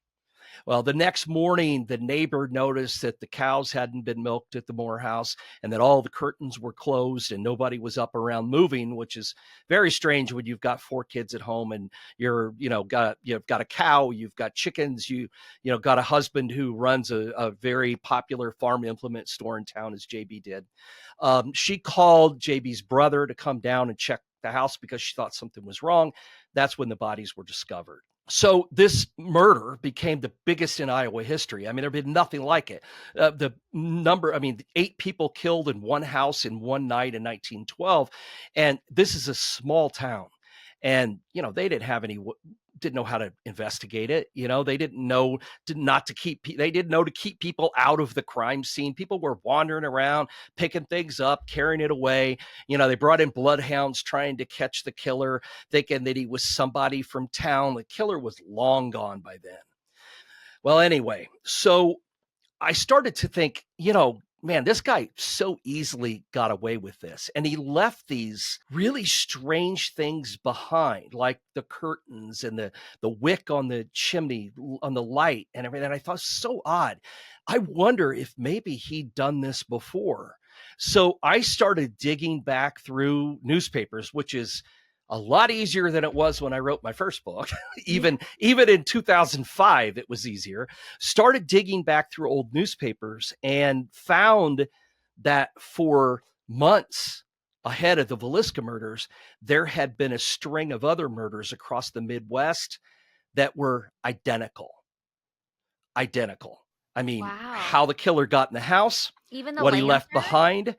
Well, the next morning, the neighbor noticed that the cows hadn't been milked at the Moore house, and that all the curtains were closed and nobody was up around moving, which is very strange when you've got 4 kids at home and you've got a cow, you've got chickens, got a husband who runs a very popular farm implement store in town, as JB did. She called JB's brother to come down and check the house because she thought something was wrong. That's when the bodies were discovered. So this murder became the biggest in Iowa history. I mean, there'd been nothing like it. 8 people killed in one house in one night in 1912. And this is a small town. And, they didn't have any didn't know how to investigate it. They didn't know they didn't know to keep people out of the crime scene. People were wandering around, picking things up, carrying it away. They brought in bloodhounds trying to catch the killer, thinking that he was somebody from town. The killer was long gone by then. Well, anyway, so I started to think, man, this guy so easily got away with this. And he left these really strange things behind, like the curtains and the wick on the chimney, on the light and everything. And I thought, so odd. I wonder if maybe he'd done this before. So I started digging back through newspapers, which is a lot easier than it was when I wrote my first book. even in 2005, it was easier. Started digging back through old newspapers and found that for months ahead of the Villisca murders, there had been a string of other murders across the Midwest that were identical. I mean, Wow. how the killer got in the house, Even the what he left lantern? behind,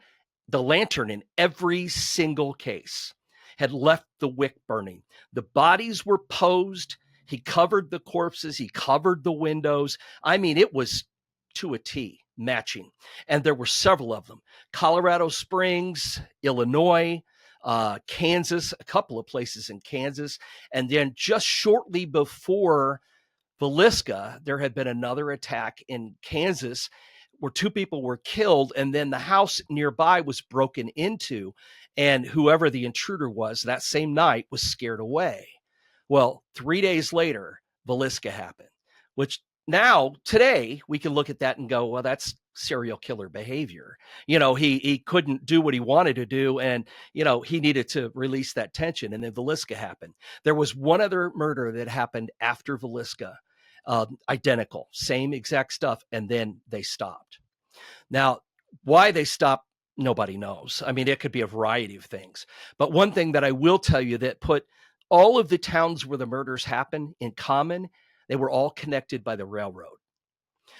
the lantern in every single case had left the wick burning. The bodies were posed. He covered the corpses. He covered the windows. I mean, it was to a T matching. And there were several of them. Colorado Springs, Illinois, Kansas, a couple of places in Kansas. And then just shortly before Villisca, there had been another attack in Kansas where two people were killed, and then the house nearby was broken into, and whoever the intruder was that same night was scared away. Well, 3 days later, Villisca happened, which now today we can look at that and go, well, that's serial killer behavior. He couldn't do what he wanted to do, and he needed to release that tension, and then Villisca happened. There was one other murder that happened after Villisca, identical, same exact stuff, and then they stopped. Now, why they stopped, nobody knows. I mean, it could be a variety of things. But one thing that I will tell you that put all of the towns where the murders happened in common, they were all connected by the railroad.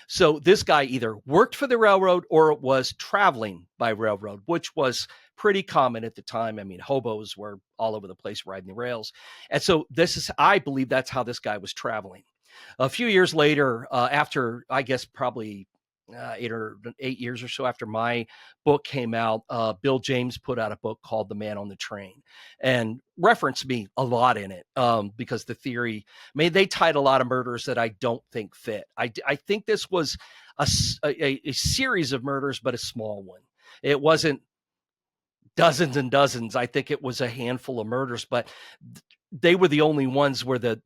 So this guy either worked for the railroad or was traveling by railroad, which was pretty common at the time. I mean, hobos were all over the place riding the rails. And so I believe that's how this guy was traveling. A few years later, after, I guess, probably 8 years or so after my book came out, Bill James put out a book called The Man on the Train and referenced me a lot in it, because the theory, I mean, they tied a lot of murders that I don't think fit. I think this was a series of murders, but a small one. It wasn't dozens and dozens. I think it was a handful of murders, but they were the only ones where the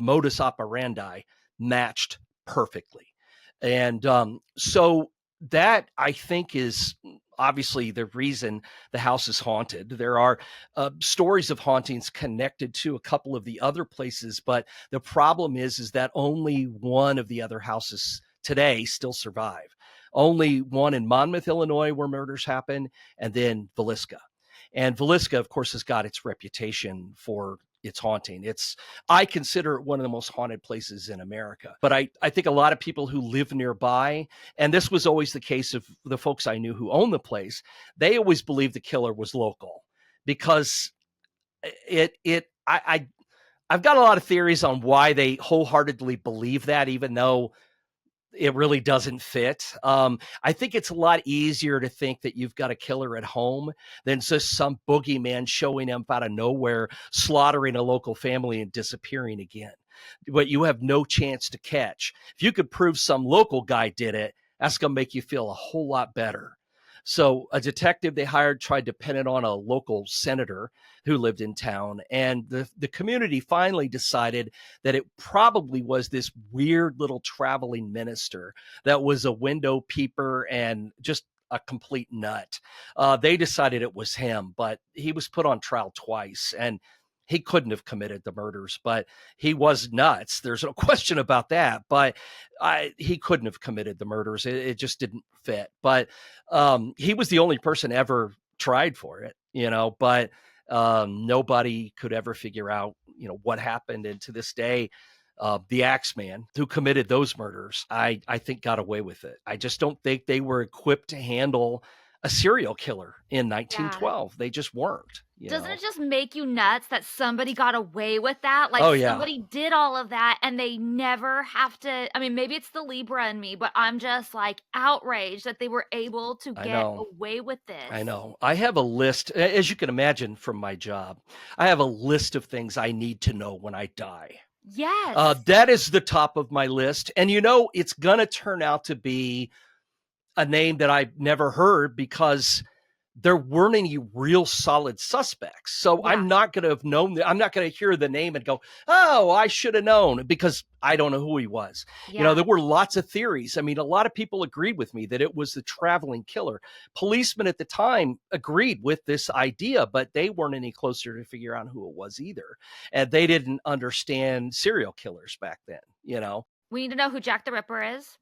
modus operandi matched perfectly. And so that, I think, is obviously the reason the house is haunted. There are stories of hauntings connected to a couple of the other places, but the problem is that only one of the other houses today still survive. Only one in Monmouth, Illinois, where murders happen, and then Villisca. And Villisca, of course, has got its reputation for its haunting. I consider it one of the most haunted places in America. But I think a lot of people who live nearby, and this was always the case of the folks I knew who owned the place, they always believed the killer was local, because I've got a lot of theories on why they wholeheartedly believe that, even though it really doesn't fit. I think it's a lot easier to think that you've got a killer at home than just some boogeyman showing up out of nowhere, slaughtering a local family and disappearing again. But you have no chance to catch. If you could prove some local guy did it, that's going to make you feel a whole lot better. So a detective they hired tried to pin it on a local senator who lived in town. And the community finally decided that it probably was this weird little traveling minister that was a window peeper and just a complete nut. They decided it was him, but he was put on trial twice, and he couldn't have committed the murders, but he was nuts. There's no question about that. But he couldn't have committed the murders. It just didn't fit. But he was the only person ever tried for it, but nobody could ever figure out, what happened. And to this day, the Axeman who committed those murders, I think got away with it. I just don't think they were equipped to handle a serial killer in Yeah. 1912. They just weren't, Doesn't it just make you nuts that somebody got away with that? Like, Oh, yeah. somebody did all of that and they never have to I mean, maybe it's the Libra in me, but I'm just, like, outraged that they were able to I get know. away with this. I know. I have a list, as you can imagine from my job, I have a list of things I need to know when I die. Yes. That is the top of my list. And it's going to turn out to be a name that I've never heard because there weren't any real solid suspects. So Yeah. I'm not going to have known. I'm not going to hear the name and go, oh, I should have known, because I don't know who he was. Yeah. There were lots of theories. I mean, a lot of people agreed with me that it was the traveling killer. Policemen at the time agreed with this idea, but they weren't any closer to figure out who it was either. And they didn't understand serial killers back then. We need to know who Jack the Ripper is.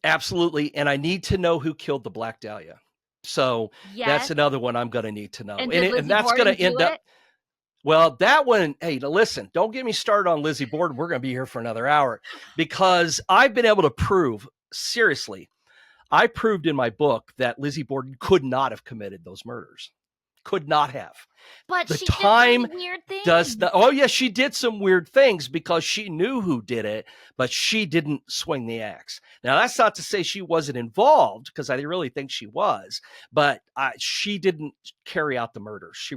Absolutely. And I need to know who killed the Black Dahlia. So that's Yes. another one I'm going to need to know. And did Lizzie that's going Borden to end do up, it? well, that one, hey, now listen, don't get me started on Lizzie Borden. We're going to be here for another hour, because I've been able to prove, seriously, I proved in my book that Lizzie Borden could not have committed those murders. Could not have. But The she time did some weird things. does not. Oh, yeah, she did some weird things because she knew who did it, but she didn't swing the axe. Now, that's not to say she wasn't involved, because I really think she was, but she didn't carry out the murders.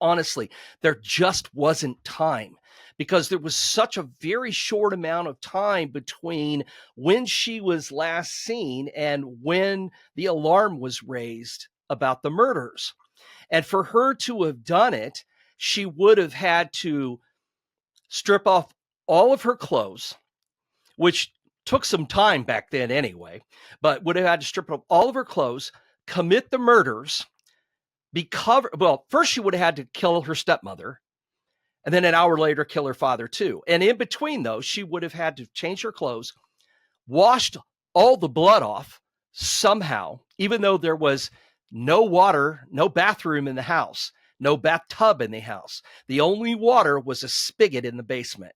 Honestly, there just wasn't time, because there was such a very short amount of time between when she was last seen and when the alarm was raised about the murders. And for her to have done it, she would have had to strip off all of her clothes, which took some time back then anyway, but would have had to strip off all of her clothes, commit the murders, first she would have had to kill her stepmother, and then an hour later kill her father too. And in between those, she would have had to change her clothes, washed all the blood off somehow, even though there was no water, no bathroom in the house, no bathtub in the house. The only water was a spigot in the basement.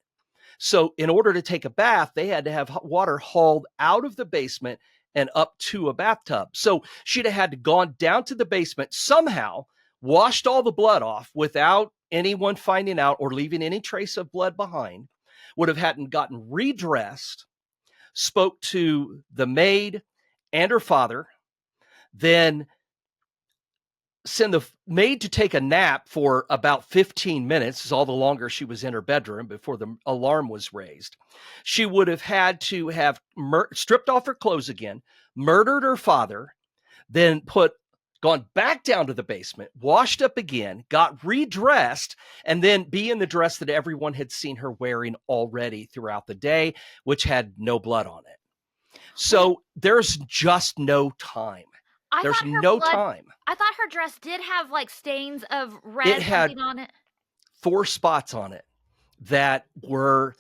So in order to take a bath, they had to have water hauled out of the basement and up to a bathtub. So she'd have had to gone down to the basement, somehow washed all the blood off without anyone finding out or leaving any trace of blood behind, would have hadn't gotten redressed, spoke to the maid and her father, then send the maid to take a nap for about 15 minutes, is all the longer she was in her bedroom before the alarm was raised. She would have had to have stripped off her clothes again, murdered her father, then gone back down to the basement, washed up again, got redressed, and then be in the dress that everyone had seen her wearing already throughout the day, which had no blood on it. So there's just no time. There's no time. I thought her dress did have like stains of red something on it. 4 spots on it that were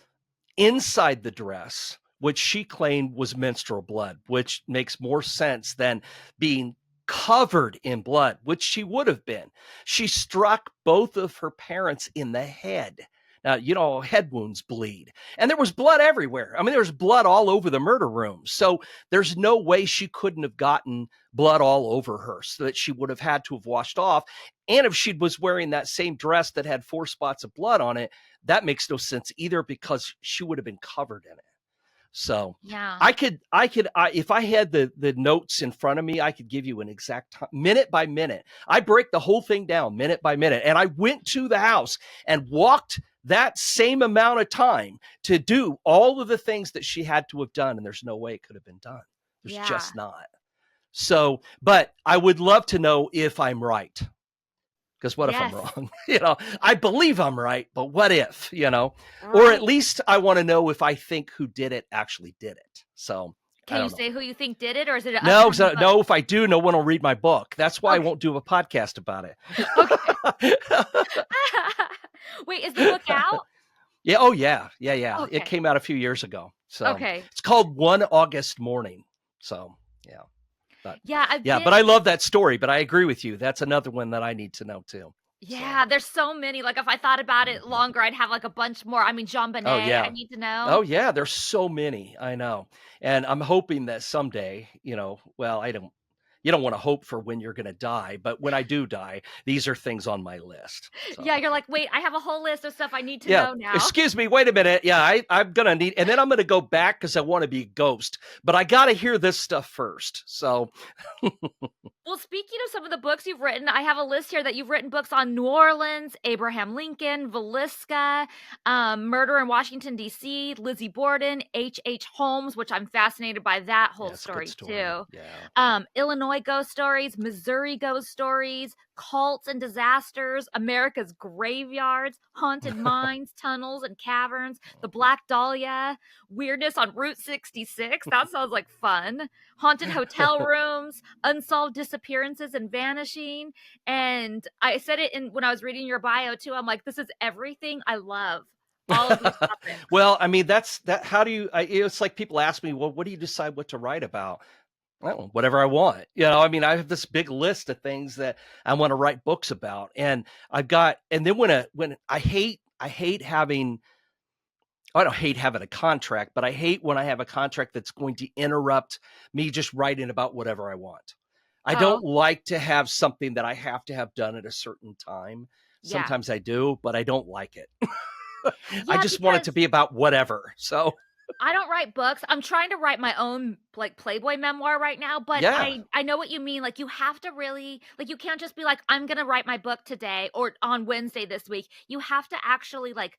inside the dress, which she claimed was menstrual blood, which makes more sense than being covered in blood, which she would have been. She struck both of her parents in the head. Now, head wounds bleed. And there was blood everywhere. I mean, there was blood all over the murder room. So there's no way she couldn't have gotten blood all over her, so that she would have had to have washed off. And if she was wearing that same dress that had 4 spots of blood on it, that makes no sense either, because she would have been covered in it. So yeah, I could, if I had the notes in front of me, I could give you an exact time, minute by minute. I break the whole thing down minute by minute. And I went to the house and walked that same amount of time to do all of the things that she had to have done. And there's no way it could have been done. There's just not. So, but I would love to know if I'm right. Because what if I'm wrong? I believe I'm right, but what if, right. Or at least I want to know if I think who did it actually did it. So can you say who you think did it, or is it no? If I do, no one will read my book. That's why I won't do a podcast about it. Okay. Wait, is the book out? Yeah. Oh yeah. Okay. It came out a few years ago. So okay, it's called One August Morning. So yeah. But but I love that story. But I agree with you. That's another one that I need to know too. Yeah, there's so many. Like, if I thought about it longer, I'd have like a bunch more. I mean, Jean Bonnet, I need to know. Oh yeah, there's so many. I know, and I'm hoping that someday, I don't. you don't want to hope for when you're going to die, but when I do die, these are things on my list. So. Yeah, you're like, wait, I have a whole list of stuff I need to Yeah. know now. Excuse me. Wait a minute. Yeah, I'm going to need, and then I'm going to go back because I want to be a ghost, but I got to hear this stuff first. So, Well, speaking of some of the books you've written, I have a list here that you've written books on New Orleans, Abraham Lincoln, Villisca, Murder in Washington, D.C., Lizzie Borden, H.H. Holmes, which I'm fascinated by that yeah, whole it's a good story, story. too. Yeah. Illinois ghost stories, Missouri ghost stories, cults and disasters, America's graveyards, haunted mines, tunnels, and caverns, the Black Dahlia, weirdness on Route 66. That sounds like fun. Haunted hotel rooms, unsolved disappearances and vanishing. And I said it in when I was reading your bio too. I'm like, this is everything I love. All of these topics. Well, I mean, that's that. How do you? It's like people ask me, well, what do you decide what to write about? Well, whatever I want. I mean, I have this big list of things that I want to write books about, and I've got. And then when I hate having. I don't hate having a contract, but I hate when I have a contract that's going to interrupt me just writing about whatever I want. I Oh, don't like to have something that I have to have done at a certain time. yeah. Sometimes I do, but I don't like it. I Yeah, just want it to because be about whatever. So, I don't write books. I'm trying to write my own like Playboy memoir right now, but yeah. I know what you mean. Like you have to really like you can't just be like I'm going to write my book today or on Wednesday this week. You have to actually like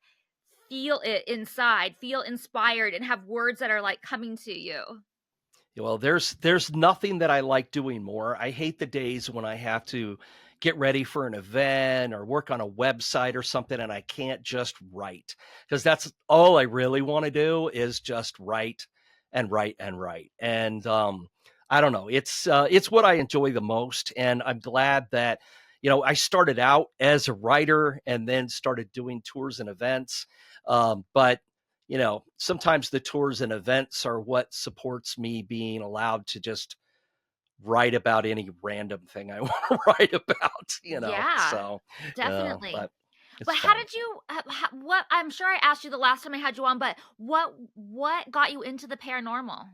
feel it inside, feel inspired and have words that are like coming to you. Well, there's nothing that I like doing more. I hate the days when I have to get ready for an event or work on a website or something and I can't just write because that's all I really want to do is just write and write and write. And I don't know. It's what I enjoy the most, and I'm glad that I started out as a writer and then started doing tours and events. But sometimes the tours and events are what supports me being allowed to just write about any random thing I want to write about. Yeah, So, definitely. but it's But how fun. did you what I'm sure I asked you the last time I had you on, but what got you into the paranormal?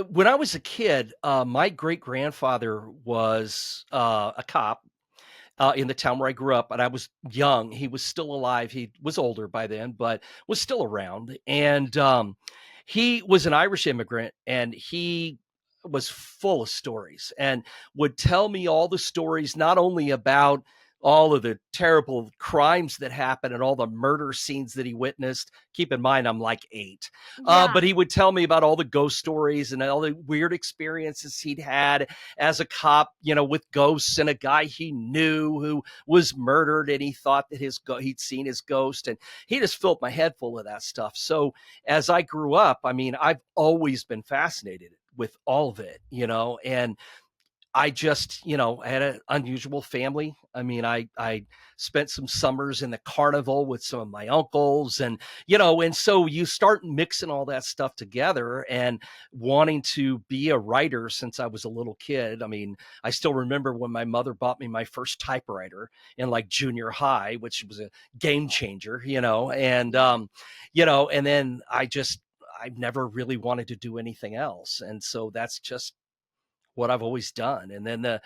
When I was a kid, my great grandfather was a cop in the town where I grew up, and I was young. He was still alive. He was older by then, but was still around. And he was an Irish immigrant, and he was full of stories and would tell me all the stories, not only about all of the terrible crimes that happened and all the murder scenes that he witnessed. Keep in mind, I'm like 8. Yeah. But he would tell me about all the ghost stories and all the weird experiences he'd had as a cop, with ghosts and a guy he knew who was murdered, and he thought that he'd seen his ghost, and he just filled my head full of that stuff. So as I grew up, I mean, I've always been fascinated with all of it, and I just, I had an unusual family. I mean, I spent some summers in the carnival with some of my uncles, and so you start mixing all that stuff together and wanting to be a writer since I was a little kid. I mean, I still remember when my mother bought me my first typewriter in like junior high, which was a game changer, and then I've never really wanted to do anything else. And so that's just what I've always done. And then the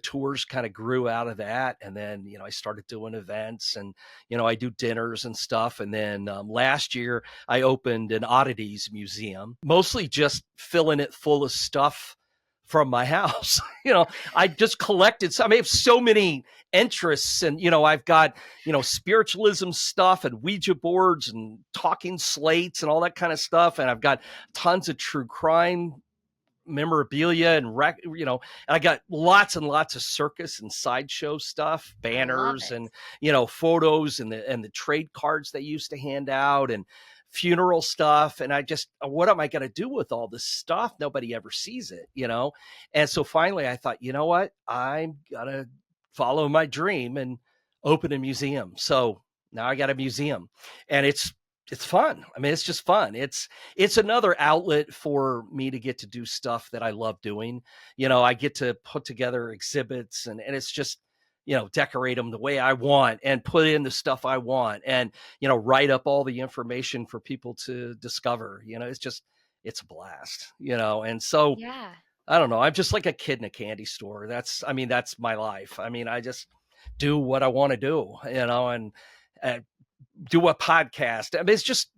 tours kind of grew out of that. And then, I started doing events, and, I do dinners and stuff. And then last year I opened an oddities museum, mostly just filling it full of stuff from my house. I just collected. I have so many interests, and, I've got, spiritualism stuff and Ouija boards and talking slates and all that kind of stuff. And I've got tons of true crime memorabilia and I got lots and lots of circus and sideshow stuff, I love banners, it. and photos, and the trade cards they used to hand out, and funeral stuff. And I just, what am I going to do with all this stuff? Nobody ever sees it. And so finally I thought, you know what, I'm gonna follow my dream and open a museum. So now I got a museum, and it's fun. I mean, it's just fun. It's another outlet for me to get to do stuff that I love doing. I get to put together exhibits, and it's just, decorate them the way I want and put in the stuff I want, and, write up all the information for people to discover. It's a blast, and so Yeah. I don't know. I'm just like a kid in a candy store. That's my life. I just do what I want to do, and uh, do a podcast. It's just,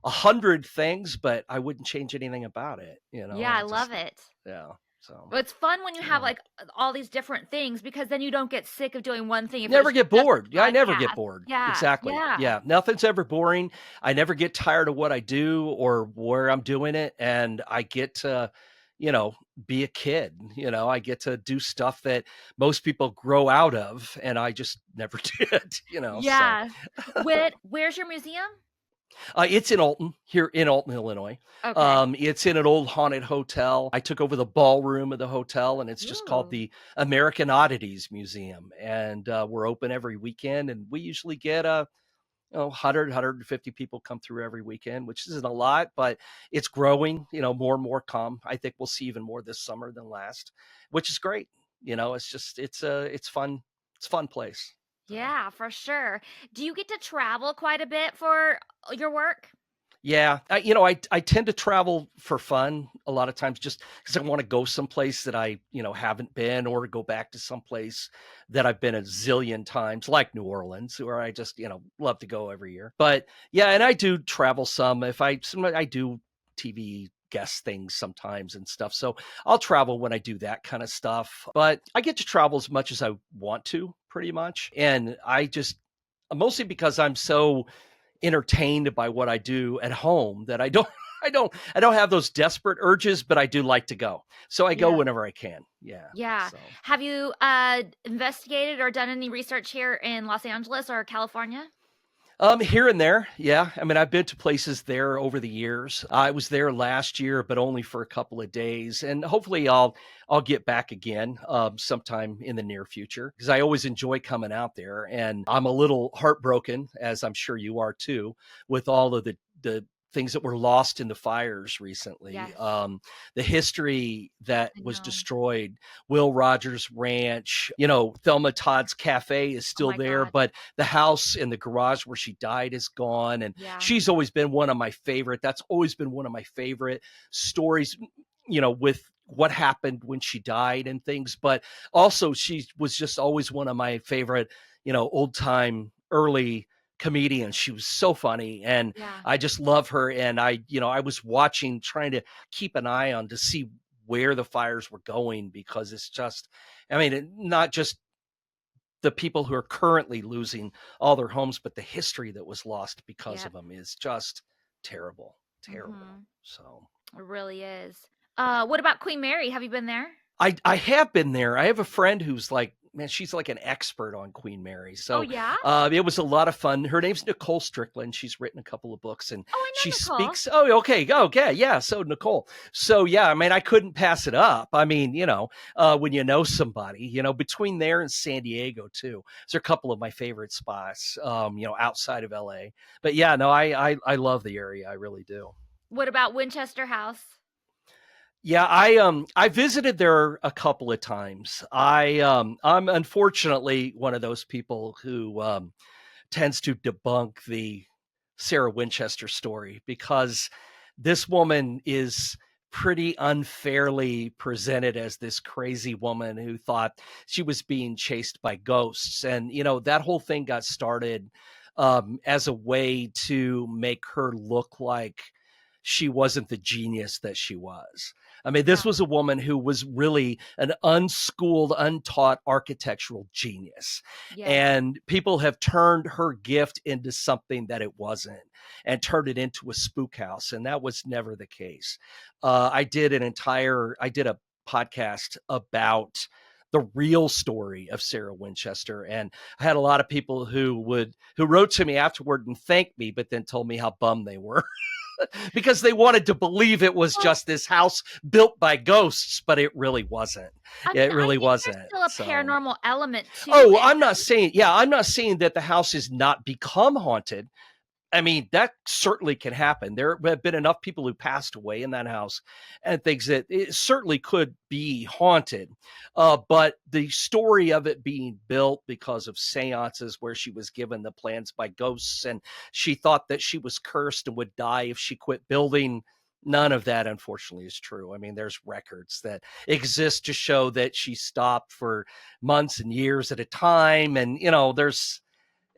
100 things, but I wouldn't change anything about it. Yeah, I I love just, it. yeah. So, Well, it's fun when you have, yeah. like, all these different things because then you don't get sick of doing one thing if Never it's get just bored. a Yeah, I never get podcast. bored. Yeah, Exactly. yeah. Yeah. Nothing's ever boring. I never get tired of what I do or where I'm doing it. And I get to, you know, be a kid. I get to do stuff that most people grow out of. And I just never did. So Yeah. Where's your museum? it's in Alton, here in Alton, Illinois. Okay. It's in an old haunted hotel. I took over the ballroom of the hotel, and it's just called Ooh. the American Oddities Museum. And we're open every weekend, and we usually get 100, people come through every weekend, which isn't a lot, but it's growing. More and more come. I think we'll see even more this summer than last, which is great. It's fun. It's a fun place. So. Yeah, for sure. Do you get to travel quite a bit for your work? Yeah, I tend to travel for fun a lot of times, just because I want to go someplace that I haven't been, or go back to someplace that I've been a zillion times, like New Orleans, where I just love to go every year. But yeah, and I do travel some. I do TV guest things sometimes and stuff, so I'll travel when I do that kind of stuff. But I get to travel as much as I want to, pretty much, and I just mostly because I'm so entertained by what I do at home that I don't I don't have those desperate urges, but I do like to go. So I go Yeah. whenever I can. Yeah. Yeah. So Have you investigated or done any research here in Los Angeles or California? here and there, yeah. I've been to places there over the years. I was there last year, but only for a couple of days, and hopefully I'll get back again sometime in the near future, because I always enjoy coming out there. And I'm a little heartbroken, as I'm sure you are too, with all of the things that were lost in the fires recently. Yes. The history that I was know. destroyed. Will Rogers Ranch, Thelma Todd's Cafe is Oh still my there, God. but the house in the garage where she died is gone. And Yeah. she's always been one of my favorite. That's always been one of my favorite stories, with what happened when she died and things. But also, she was just always one of my favorite, old time early comedians. She was so funny, and Yeah. I just love her. And I was watching, trying to keep an eye on to see where the fires were going, because it's just, not just the people who are currently losing all their homes, but the history that was lost because of Yep. them is just terrible, terrible. Mhm. So It really is. What about Queen Mary? Have you been there? I have been there. I have a friend who's like, man, she's like an expert on Queen Mary. Oh So yeah? it was a lot of fun. Her name's Nicole Strickland. She's written a couple of books, and Oh, I she know Nicole. speaks. Oh, okay. Okay. Yeah. So Nicole. So yeah, I couldn't pass it up. When you know somebody, between there and San Diego too, those are a couple of my favorite spots, outside of LA. But yeah, no, I love the area. I really do. What about Winchester House? Yeah, I visited there a couple of times. I'm unfortunately one of those people who tends to debunk the Sarah Winchester story, because this woman is pretty unfairly presented as this crazy woman who thought she was being chased by ghosts. And that whole thing got started as a way to make her look like she wasn't the genius that she was. This Yeah. was a woman who was really an unschooled, untaught architectural genius. Yes. And people have turned her gift into something that it wasn't, and turned it into a spook house. And that was never the case. I did a podcast about the real story of Sarah Winchester. And I had a lot of people who wrote to me afterward and thanked me, but then told me how bummed they were because they wanted to believe it was Well, just this house built by ghosts, but it really wasn't. It I really think there's wasn't. still a So, paranormal element to oh, it. I'm not saying that the house is not become haunted. That certainly can happen. There have been enough people who passed away in that house and things that it certainly could be haunted. But the story of it being built because of seances where she was given the plans by ghosts, and she thought that she was cursed and would die if she quit building None of that, unfortunately, is true. I mean, there's records that exist to show that she stopped for months and years at a time. And,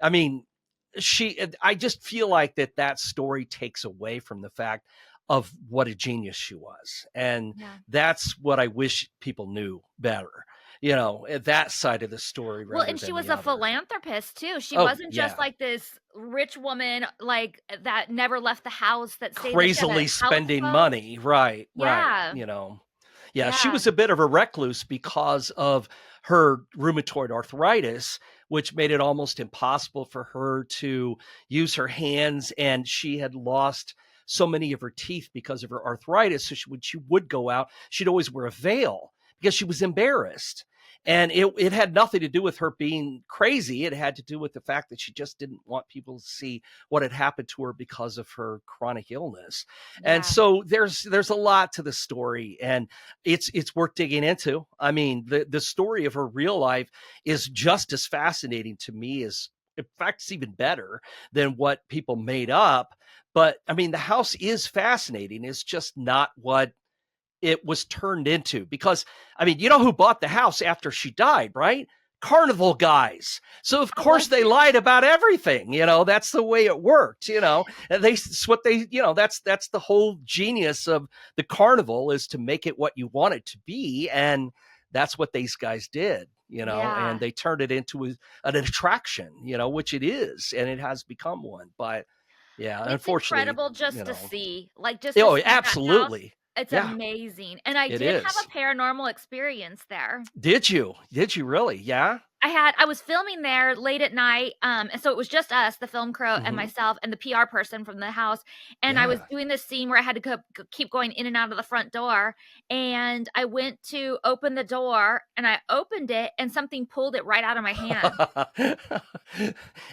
I mean, I just feel like that story takes away from the fact of what a genius she was. And Yeah. that's what I wish people knew better, that side of the story Well, rather and she than was the a other. philanthropist too. She Oh, wasn't just yeah. like this rich woman, like, that never left the house, that stayed there. She had a Crazily spending houseboat. money. Right, right. Yeah. Yeah, she Yeah. was a bit of a recluse because of her rheumatoid arthritis, which made it almost impossible for her to use her hands. And she had lost so many of her teeth because of her arthritis. So when she would go out, she'd always wear a veil because she was embarrassed. And it had nothing to do with her being crazy. It had to do with the fact that she just didn't want people to see what had happened to her because of her chronic illness. And Yeah. so there's a lot to the story, and it's worth digging into. I mean, the story of her real life is just as fascinating to me as, in fact, it's even better than what people made up. But I mean, the house is fascinating. It's just not what it was turned into, because I mean, you know who bought the house after she died, right? Carnival guys. So of Oh, course was they it? lied about everything. That's the way it worked. And it's what they, that's the whole genius of the carnival, is to make it what you want it to be. And that's what these guys did. And Yeah. they turned it into an attraction, which it is, and it has become one. But yeah, It's unfortunately, incredible you just to know, see, like, just to oh, see that house. absolutely. It's Yeah, amazing, and I it did have is. a paranormal experience there. Did you? Did you really? Yeah? I was filming there late at night, and so it was just us, the film crew and Mhm. myself and the PR person from the house, and I was Yeah. doing this scene where I had to keep going in and out of the front door, and I went to open the door, and I opened it, and something pulled it right out of my hand.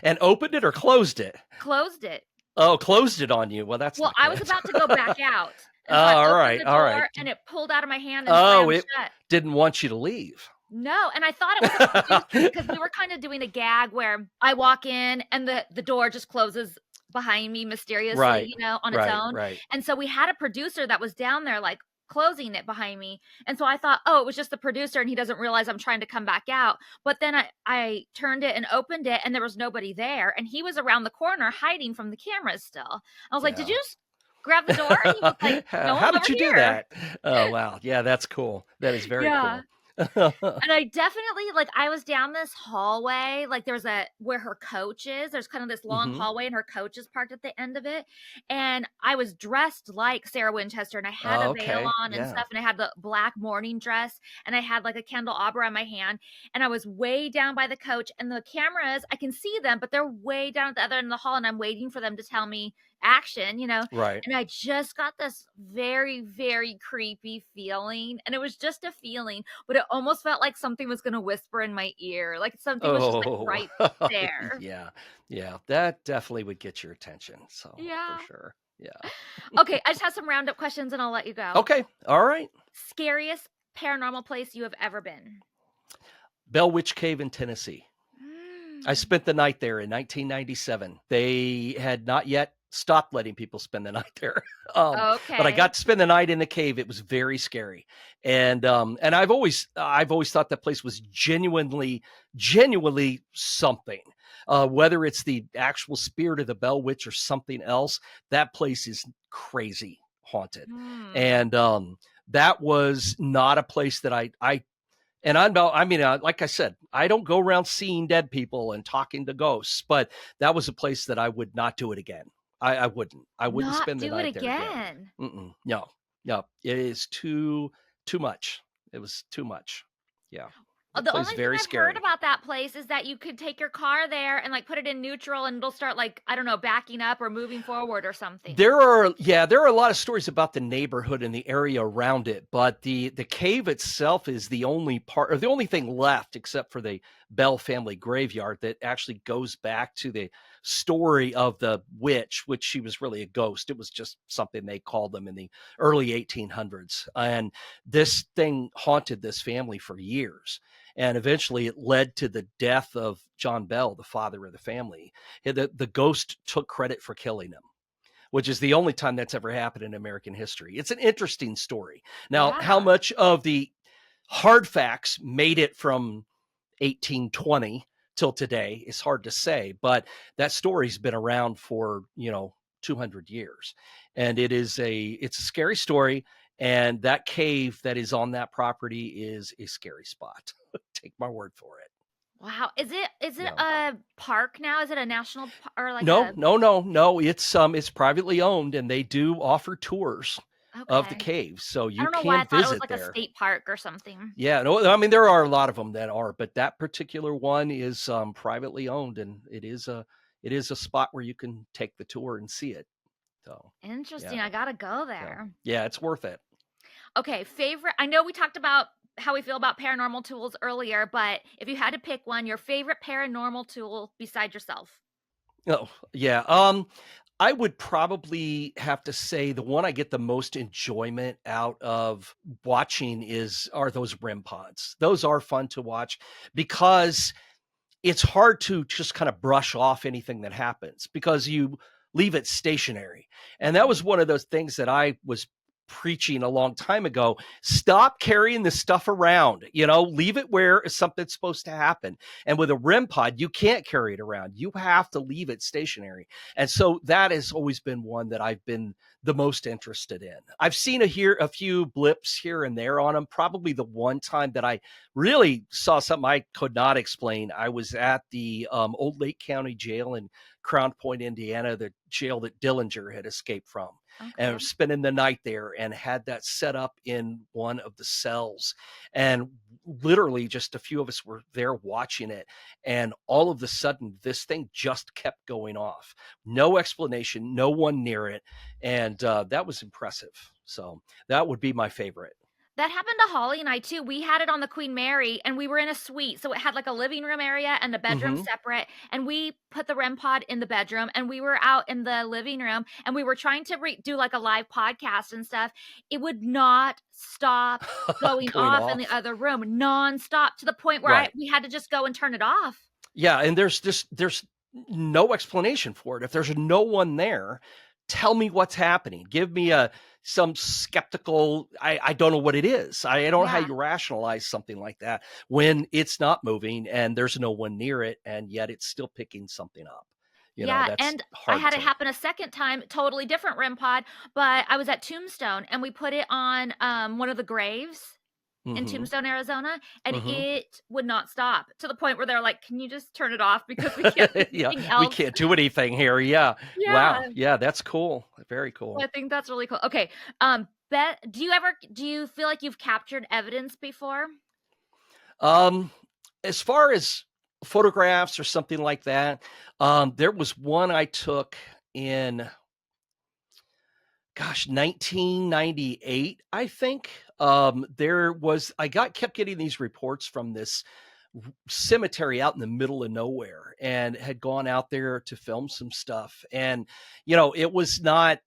And opened it or closed it? Closed it. Oh, closed it on you. Well, that's Well, not I was good. about to go back out, Oh, and so I all opened right, the all right. door, and it pulled out of my hand and Oh, slammed it shut. didn't want you to leave. No, and I thought it was a producer because we were kinda doing a gag where I walk in and the door just closes behind me mysteriously, Right. on its Right, own, right. and so we had a producer that was down there, like, closing it behind me, and so I thought, "Oh, it was just the producer and he doesn't realize I'm trying to come back out," but then I turned it and opened it, and there was nobody there, and he was around the corner hiding from the cameras still. I was like, "Did you Yeah. just grab the door?" And he was like, "No, How I'm over did you do here." that? Oh, wow. Yeah, that's cool. That is very Yeah. cool. And I definitely like, I was down this hallway, like, there's a where her coach is, there's kind of this long Mhm. hallway, and her coach is parked at the end of it, and I was dressed like Sarah Winchester, and I had Oh, a veil okay. on and Yeah. stuff, and I had the black morning dress, and I had, like, a candelabra in my hand, and I was way down by the coach, and the cameras, I can see them, but they're way down at the other end of the hall, and I'm waiting for them to tell me action, Right. and I just got this very, very creepy feeling, and it was just a feeling, but it almost felt like something was gonna whisper in my ear, like something was just, like, Oh, right there. yeah, yeah, that definitely would get your attention, so for Yeah. sure, yeah. Okay, I just have some roundup questions and I'll let you go. Okay, all right. Scariest paranormal place you have ever been? Bell Witch Cave in Tennessee. I Mm. spent the night there in 1997. They had not yet stopped letting people spend the night there. But I Okay. got to spend the night in the cave. It was very scary. And I've always thought that place was genuinely something. Whether it's the actual spirit of the Bell Witch or something else, that place is crazy haunted. Hmm. And that was not a place that I and I know, I mean, like I said, I don't go around seeing dead people and talking to ghosts, but that was a place that I would not do it again. I wouldn't. I wouldn't Not spend the do it night there again. again. No, no, it is too much. It was too much. Yeah, that The place is only thing very I've heard scary. about that place is that you could take your car there and, like, put it in neutral and it'll start, like, I don't know, backing up or moving forward or something. There are a lot of stories about the neighborhood and the area around it, but the cave itself is the only part, or the only thing left, except for the Bell family graveyard, that actually goes back to the story of the witch, which she was really a ghost. It was just something they called them in the early 1800s, and this thing haunted this family for years. And eventually it led to the death of John Bell, the father of the family. The ghost took credit for killing him, which is the only time that's ever happened in American history. It's an interesting story. Now, how Yeah. much of the hard facts made it from 1820 till today is hard to say, but that story's been around for, 200 years. And it's a scary story. And that cave that is on that property is a scary spot. Take my word for it. Wow. Is it Yeah. a park now? Is it a national or like No, a no, no, no. It's privately owned and they do offer tours of the okay. cave. So I you don't know why I can thought it was visit like a there. state park or something. Yeah, no, I mean there are a lot of them that are, but that particular one is privately owned, and it is a spot where you can take the tour and see it. So Interesting. yeah, I gotta go so there. yeah, it's worth it. Okay, favorite. I know we talked about how we feel about paranormal tools earlier, but if you had to pick one, your favorite paranormal tool beside yourself. Oh yeah, I would probably have to say the one I get the most enjoyment out of watching are those REM pods. Those are fun to watch because it's hard to just kind of brush off anything that happens because you leave it stationary. And that Mhm. was one of those things that I was preaching a long time ago. Stop carrying this stuff around, leave it where something's supposed to happen. And with a REM pod, you can't carry it around. You have to leave it stationary. And so that has always been one that I've been the most interested in. I've seen a few blips here and there on them. Probably the one time that I really saw something I could not explain. I was at the Old Lake County Jail in Crown Point, Indiana, the jail that Dillinger had escaped from. And I Okay. was spending the night there and had that set up in one of the cells. And literally just a few of us were there watching it. And all of a sudden, this thing just kept going off. No explanation, no one near it. And that was impressive. So that would be my favorite. That happened to Holly and I too. We had it on the Queen Mary and we were in a suite. So it had like a living room area and the bedroom Hmm. separate. And we put the REM pod in the bedroom and we were out in the living room and we were trying to do like a live podcast and stuff. It would not stop going Going off in the off. other room nonstop to the point where Right. we had to just go and turn it off. Yeah, and there's no explanation for it. If there's no one there, tell me what's happening. Give me some skeptical. I don't know what it is. I don't know how Yeah. you rationalize something like that when it's not moving and there's no one near it, and yet it's still picking something up. Yeah, That's and I hard had it to. happen a second time, totally different REM pod, but I was at Tombstone and we put it on one of the graves in Hmm. Tombstone, Arizona, and Hmm. it would not stop to the point where they're like, "Can you just turn it off because we can't do Yeah, anything we else?" can't do anything here. Yeah. Yeah, Wow. Yeah, that's cool. Very so I cool. think that's really cool. Okay, Bet, do you feel like you've captured evidence before? Um, as far as photographs or something like that, there was one I took in, gosh, 1998, I think. Kept getting these reports from this cemetery out in the middle of nowhere and had gone out there to film some stuff. And, it was not,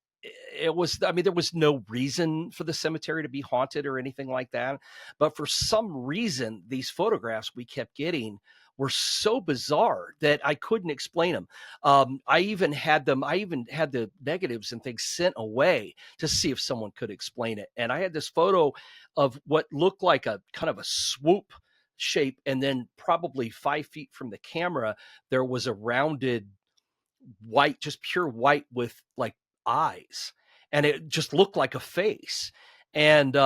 I mean, there was no reason for the cemetery to be haunted or anything like that. But for some reason, these photographs we kept getting were so bizarre that I couldn't explain them. I even had the negatives and things sent away to see if someone could explain it. And I had this photo of what looked like a kind of a swoop shape. And then probably 5 feet from the camera, there was a rounded white, just pure white with like eyes. And it just looked like a face. And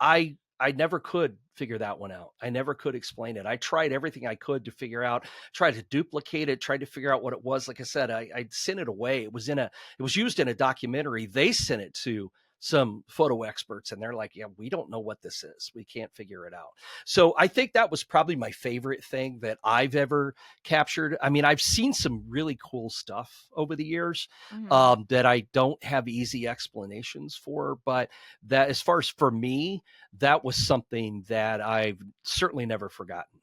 I never could figure that one out. I never could explain it. I tried everything I could to figure out, tried to duplicate it, tried to figure out what it was. Like I said, I sent it away. It was used in a documentary. They sent it to some photo experts and they're like, yeah, we don't know what this is. We can't figure it out. So I think that was probably my favorite thing that I've ever captured. I mean, I've seen some really cool stuff over the years Mhm. that I don't have easy explanations for, but that, as far as for me, that was something that I've certainly never forgotten.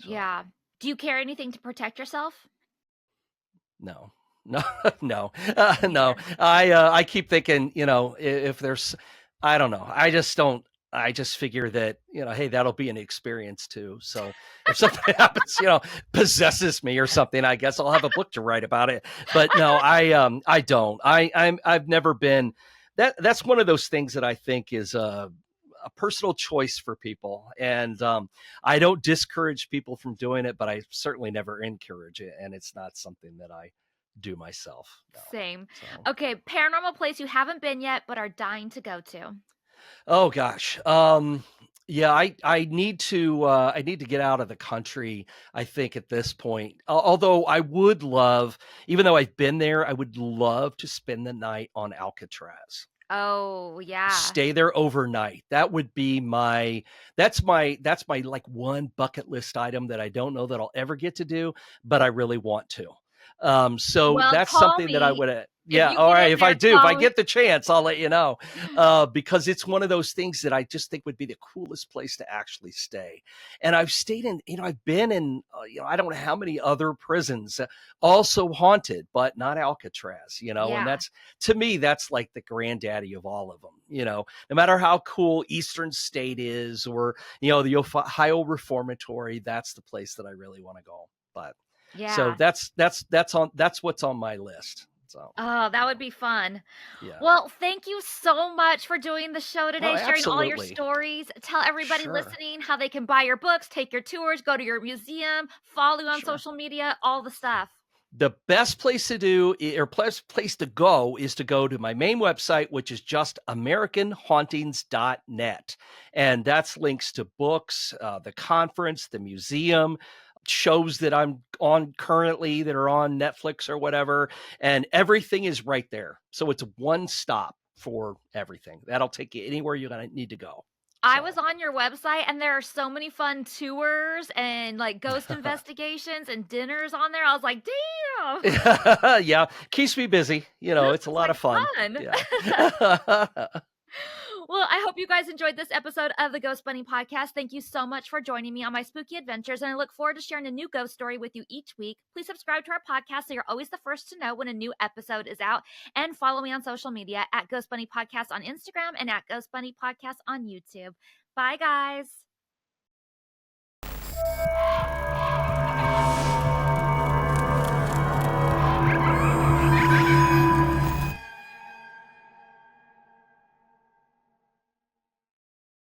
So Yeah. Do you carry anything to protect yourself? no, no, no, Me no. neither. I keep thinking, if there's, I don't know. I just don't. I just figure that, hey, that'll be an experience too. So if something happens, possesses me or something, I guess I'll have a book to write about it. But no, I don't. I've never been that's one of those things that I think is a personal choice for people. And I don't discourage people from doing it, but I certainly never encourage it. And it's not something that I do myself. No. Same. So. Okay, paranormal place you haven't been yet but are dying to go to. Oh gosh. Yeah, I need to get out of the country, I think, at this point. Although I would love, even though I've been there, I would love to spend the night on Alcatraz. Oh, yeah. Stay there overnight. That would be that's my like one bucket list item that I don't know that I'll ever get to do, but I really want to. So Well, that's call something that I me. would, If yeah. you All get right. in If I there, do, if I call me. get the chance, I'll let you know, because it's one of those things that I just think would be the coolest place to actually stay. And I've stayed in, I've been in, I don't know how many other prisons, also haunted, but not Alcatraz, and Yeah. that's, to me, that's like the granddaddy of all of them, no matter how cool Eastern State is, or, the Ohio Reformatory, that's the place that I really want to go. But so Yeah. that's what's on my list. So, Oh, that would be fun. yeah. Well, thank you so much for doing the show Oh, today, sharing all your absolutely. stories. Tell everybody Sure. listening how they can buy your books, take your tours, go to your museum, follow you on Sure. social media, all the stuff. The best place to do, or best place to go, is to go to my main website, which is just AmericanHauntings.net. And that's links to books, the conference, the museum, shows that I'm on currently that are on Netflix or whatever. And everything is right there. So it's one stop for everything. That'll take you anywhere you're going to need to go. I was on your website and there are so many fun tours and like ghost investigations and dinners on there. I was like, damn. Yeah, keeps me busy. This It's a is lot like of fun. fun. Yeah. Well, I hope you guys enjoyed this episode of the Ghost Bunny Podcast. Thank you so much for joining me on my spooky adventures, and I look forward to sharing a new ghost story with you each week. Please subscribe to our podcast so you're always the first to know when a new episode is out, and follow me on social media at Ghost Bunny Podcast on Instagram and at Ghost Bunny Podcast on YouTube. Bye, guys.